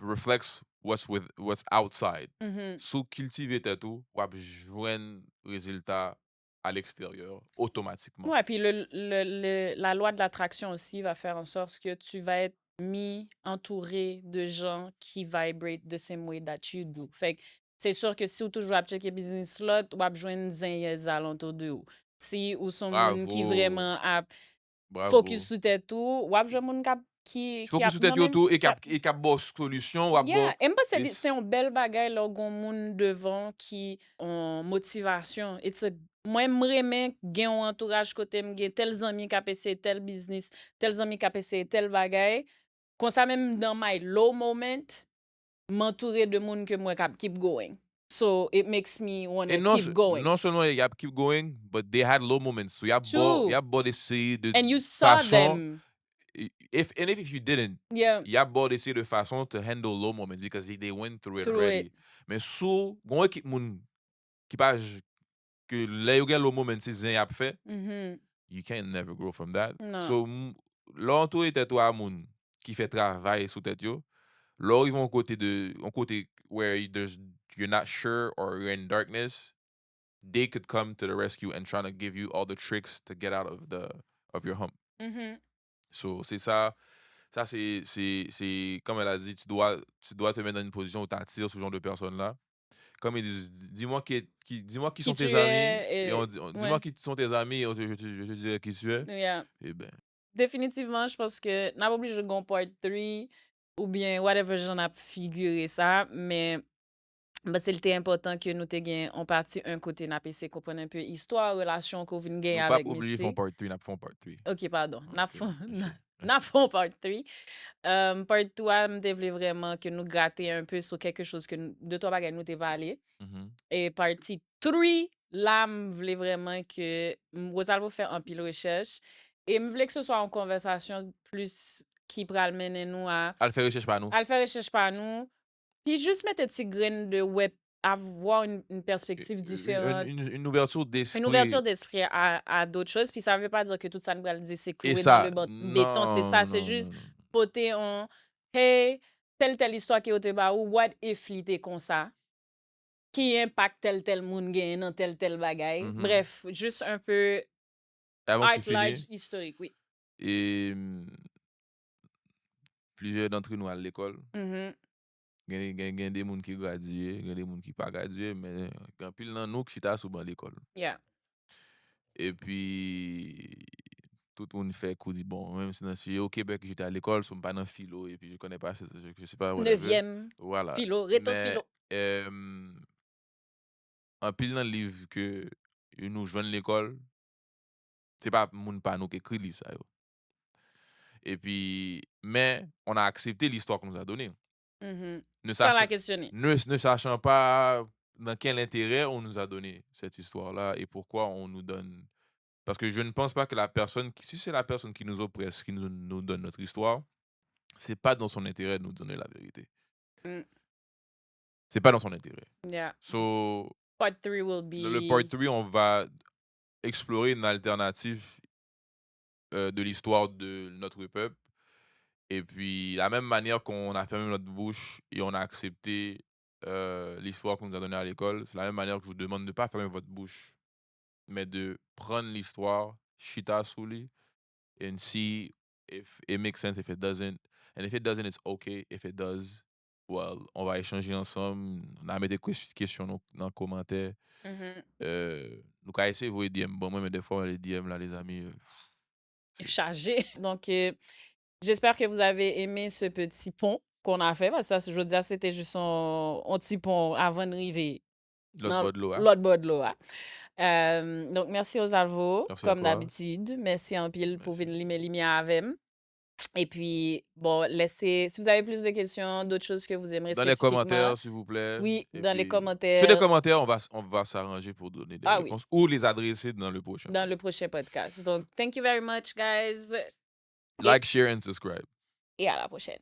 reflects what's outside. Mhm. Sous cultiver tout, ou ap jwenn résultat à l'extérieur automatiquement. Ouais, puis la loi de l'attraction aussi va faire en sorte que tu vas être mis, entouré de gens qui vibrate the same way that you do. Fait que c'est sûr que si ou toujours ap checker business lot, ou ap jwenn zanyez alentour de ou. Si ou son moun qui Bravo, vraiment ap focus bravo. sous tête tout, ou ap jwenn moun qui Focus ap sur tête non yo même, tout et k'ap bo solution ou ap bo yeah, et m'pas des c'est un bel bagay lor gon moun devant qui en motivation. Moi m'remen gen un entourage côté m'gen tel zami k'ap essayer tel business, tel zami k'ap essayer tel bagay. Kon sa même dans my low moment, m'entourer de moun que moi k'ap keep going. So it makes me et wanna keep going. non seulement y a keep going, but they had low moments. So y True. a bo d'essayer de And you saw façon them. if you didn't, Yeah, y a beau d'essayer de façon to handle low moments because they went through it through it. already. Mais sous gon équipe moun qui pas que les yo gen low moments c'est zin y a fait, Mhm. you can never grow from that. Non. So l'entour était toi moun qui fait travail sous tête yo. Là ils vont au côté where you're not sure or you're in darkness, they could come to the rescue and trying to give you all the tricks to get out of your hump. Mhm. So c'est ça. Ça, c'est comme elle a dit, tu dois te mettre dans une position où tu attires ce genre de personnes-là. Comme ils disent, dis-moi qui Qui sont tu tes amis, et es, dis-moi ouais. qui sont tes amis, et je te dirai qui tu es. Yeah. Eh ben, Définitivement, je pense que n'a pas obligé de gon part 3 ou bien whatever j'en a figuré ça, mais bah, c'est le té important que nous te gen on parti un côté n'a PC comprendre un peu histoire, relation qu'on vient gen nous pas avec obligé de faire Mystique. part 3, n'a pas fait part 3. OK, pardon. N'a OK, fon merci, n'a merci. fon part 3. Part 3, m'te vle vraiment que nous gratter un peu sur quelque chose que de toi bagay nous te parlé. Mhm. Et partie 3, là, m'vle vraiment que Rosalvo fait un pile recherche et m'vle que ce soit en conversation plus qui pral mener nous Elle fait recherche par nous. à le faire recherche par nous, puis juste mettre des petites graines de web, avoir une perspective différente, Une ouverture une ouverture d'esprit. d'esprit à d'autres choses. Puis ça veut pas dire que tout ça nous va le dire c'est Et cloué dans le ça, béton, c'est ça, non, c'est non, juste non, non. poter en hey, telle histoire qui est au ba ou what if li te comme ça, qui impacte tel moun gen dans tel bagay. Mhm. Bref, juste un peu Avant que tu art large finisses, historique, oui. et plusieurs d'entre nous à l'école, Mhm. Gen des moun qui gradué, gen des moun qui pas gradué, mais gen pile nan nou qui chita sou ban l'école. Yeah. Et puis, tout le monde fait coup dit bon, même si je suis au Québec, j'étais à l'école, je suis pas dans philo, et puis je connais pas, je sais pas, whatever. 9e, Voilà. philo, réto Mais, philo. en pile dans le livre que nous joignent l'école, c'est pas moun pas nous qui écrit livre ça, yo. Et puis, mais on a accepté l'histoire qu'on nous a donnée. Mhm. Ne Sans la sachant, questionner. ne sachant pas dans quel intérêt on nous a donné cette histoire-là et pourquoi on nous donne. Parce que je ne pense pas que la personne, si c'est la personne qui nous oppresse, qui nous donne notre histoire, c'est pas dans son intérêt de nous donner la vérité. Mm. C'est pas dans son intérêt. Yeah. So, Part 3 will le part be... 3, on va explorer une alternative de l'histoire de notre peuple. Et puis, la même manière qu'on a fermé notre bouche et on a accepté l'histoire qu'on nous a donnée à l'école, c'est la même manière que je vous demande de ne pas fermer votre bouche, mais de prendre l'histoire, chita sous lui, and see if it makes sense, if it doesn't. And if it doesn't, it's okay. If it does, well, on va échanger ensemble. On a mis des questions dans les commentaires. Mhm. Nous allons essayer de voir les DM. Bon, moi, mais des fois, les DM, là, les amis. Chargé. Donc, j'espère que vous avez aimé ce petit pont qu'on a fait. Parce que ça, je veux dire, c'était juste un petit pont avant d'arriver L'autre bord de l'eau, hein. l'autre bord de l'eau. Donc, merci aux Alvo, Merci à comme toi. d'habitude. Merci en pile pour Merci. venir limer avec. Et puis, bon, laissez, si vous avez plus de questions, d'autres choses que vous aimeriez Dans les spécifiquement, commentaires, s'il vous plaît. oui, Et dans les puis, commentaires. sur les commentaires, on va s'arranger pour donner des Ah oui. réponses ou les adresser dans le prochain. Dans le prochain podcast. Donc, thank you very much, guys. Like, share and subscribe. Et à la prochaine.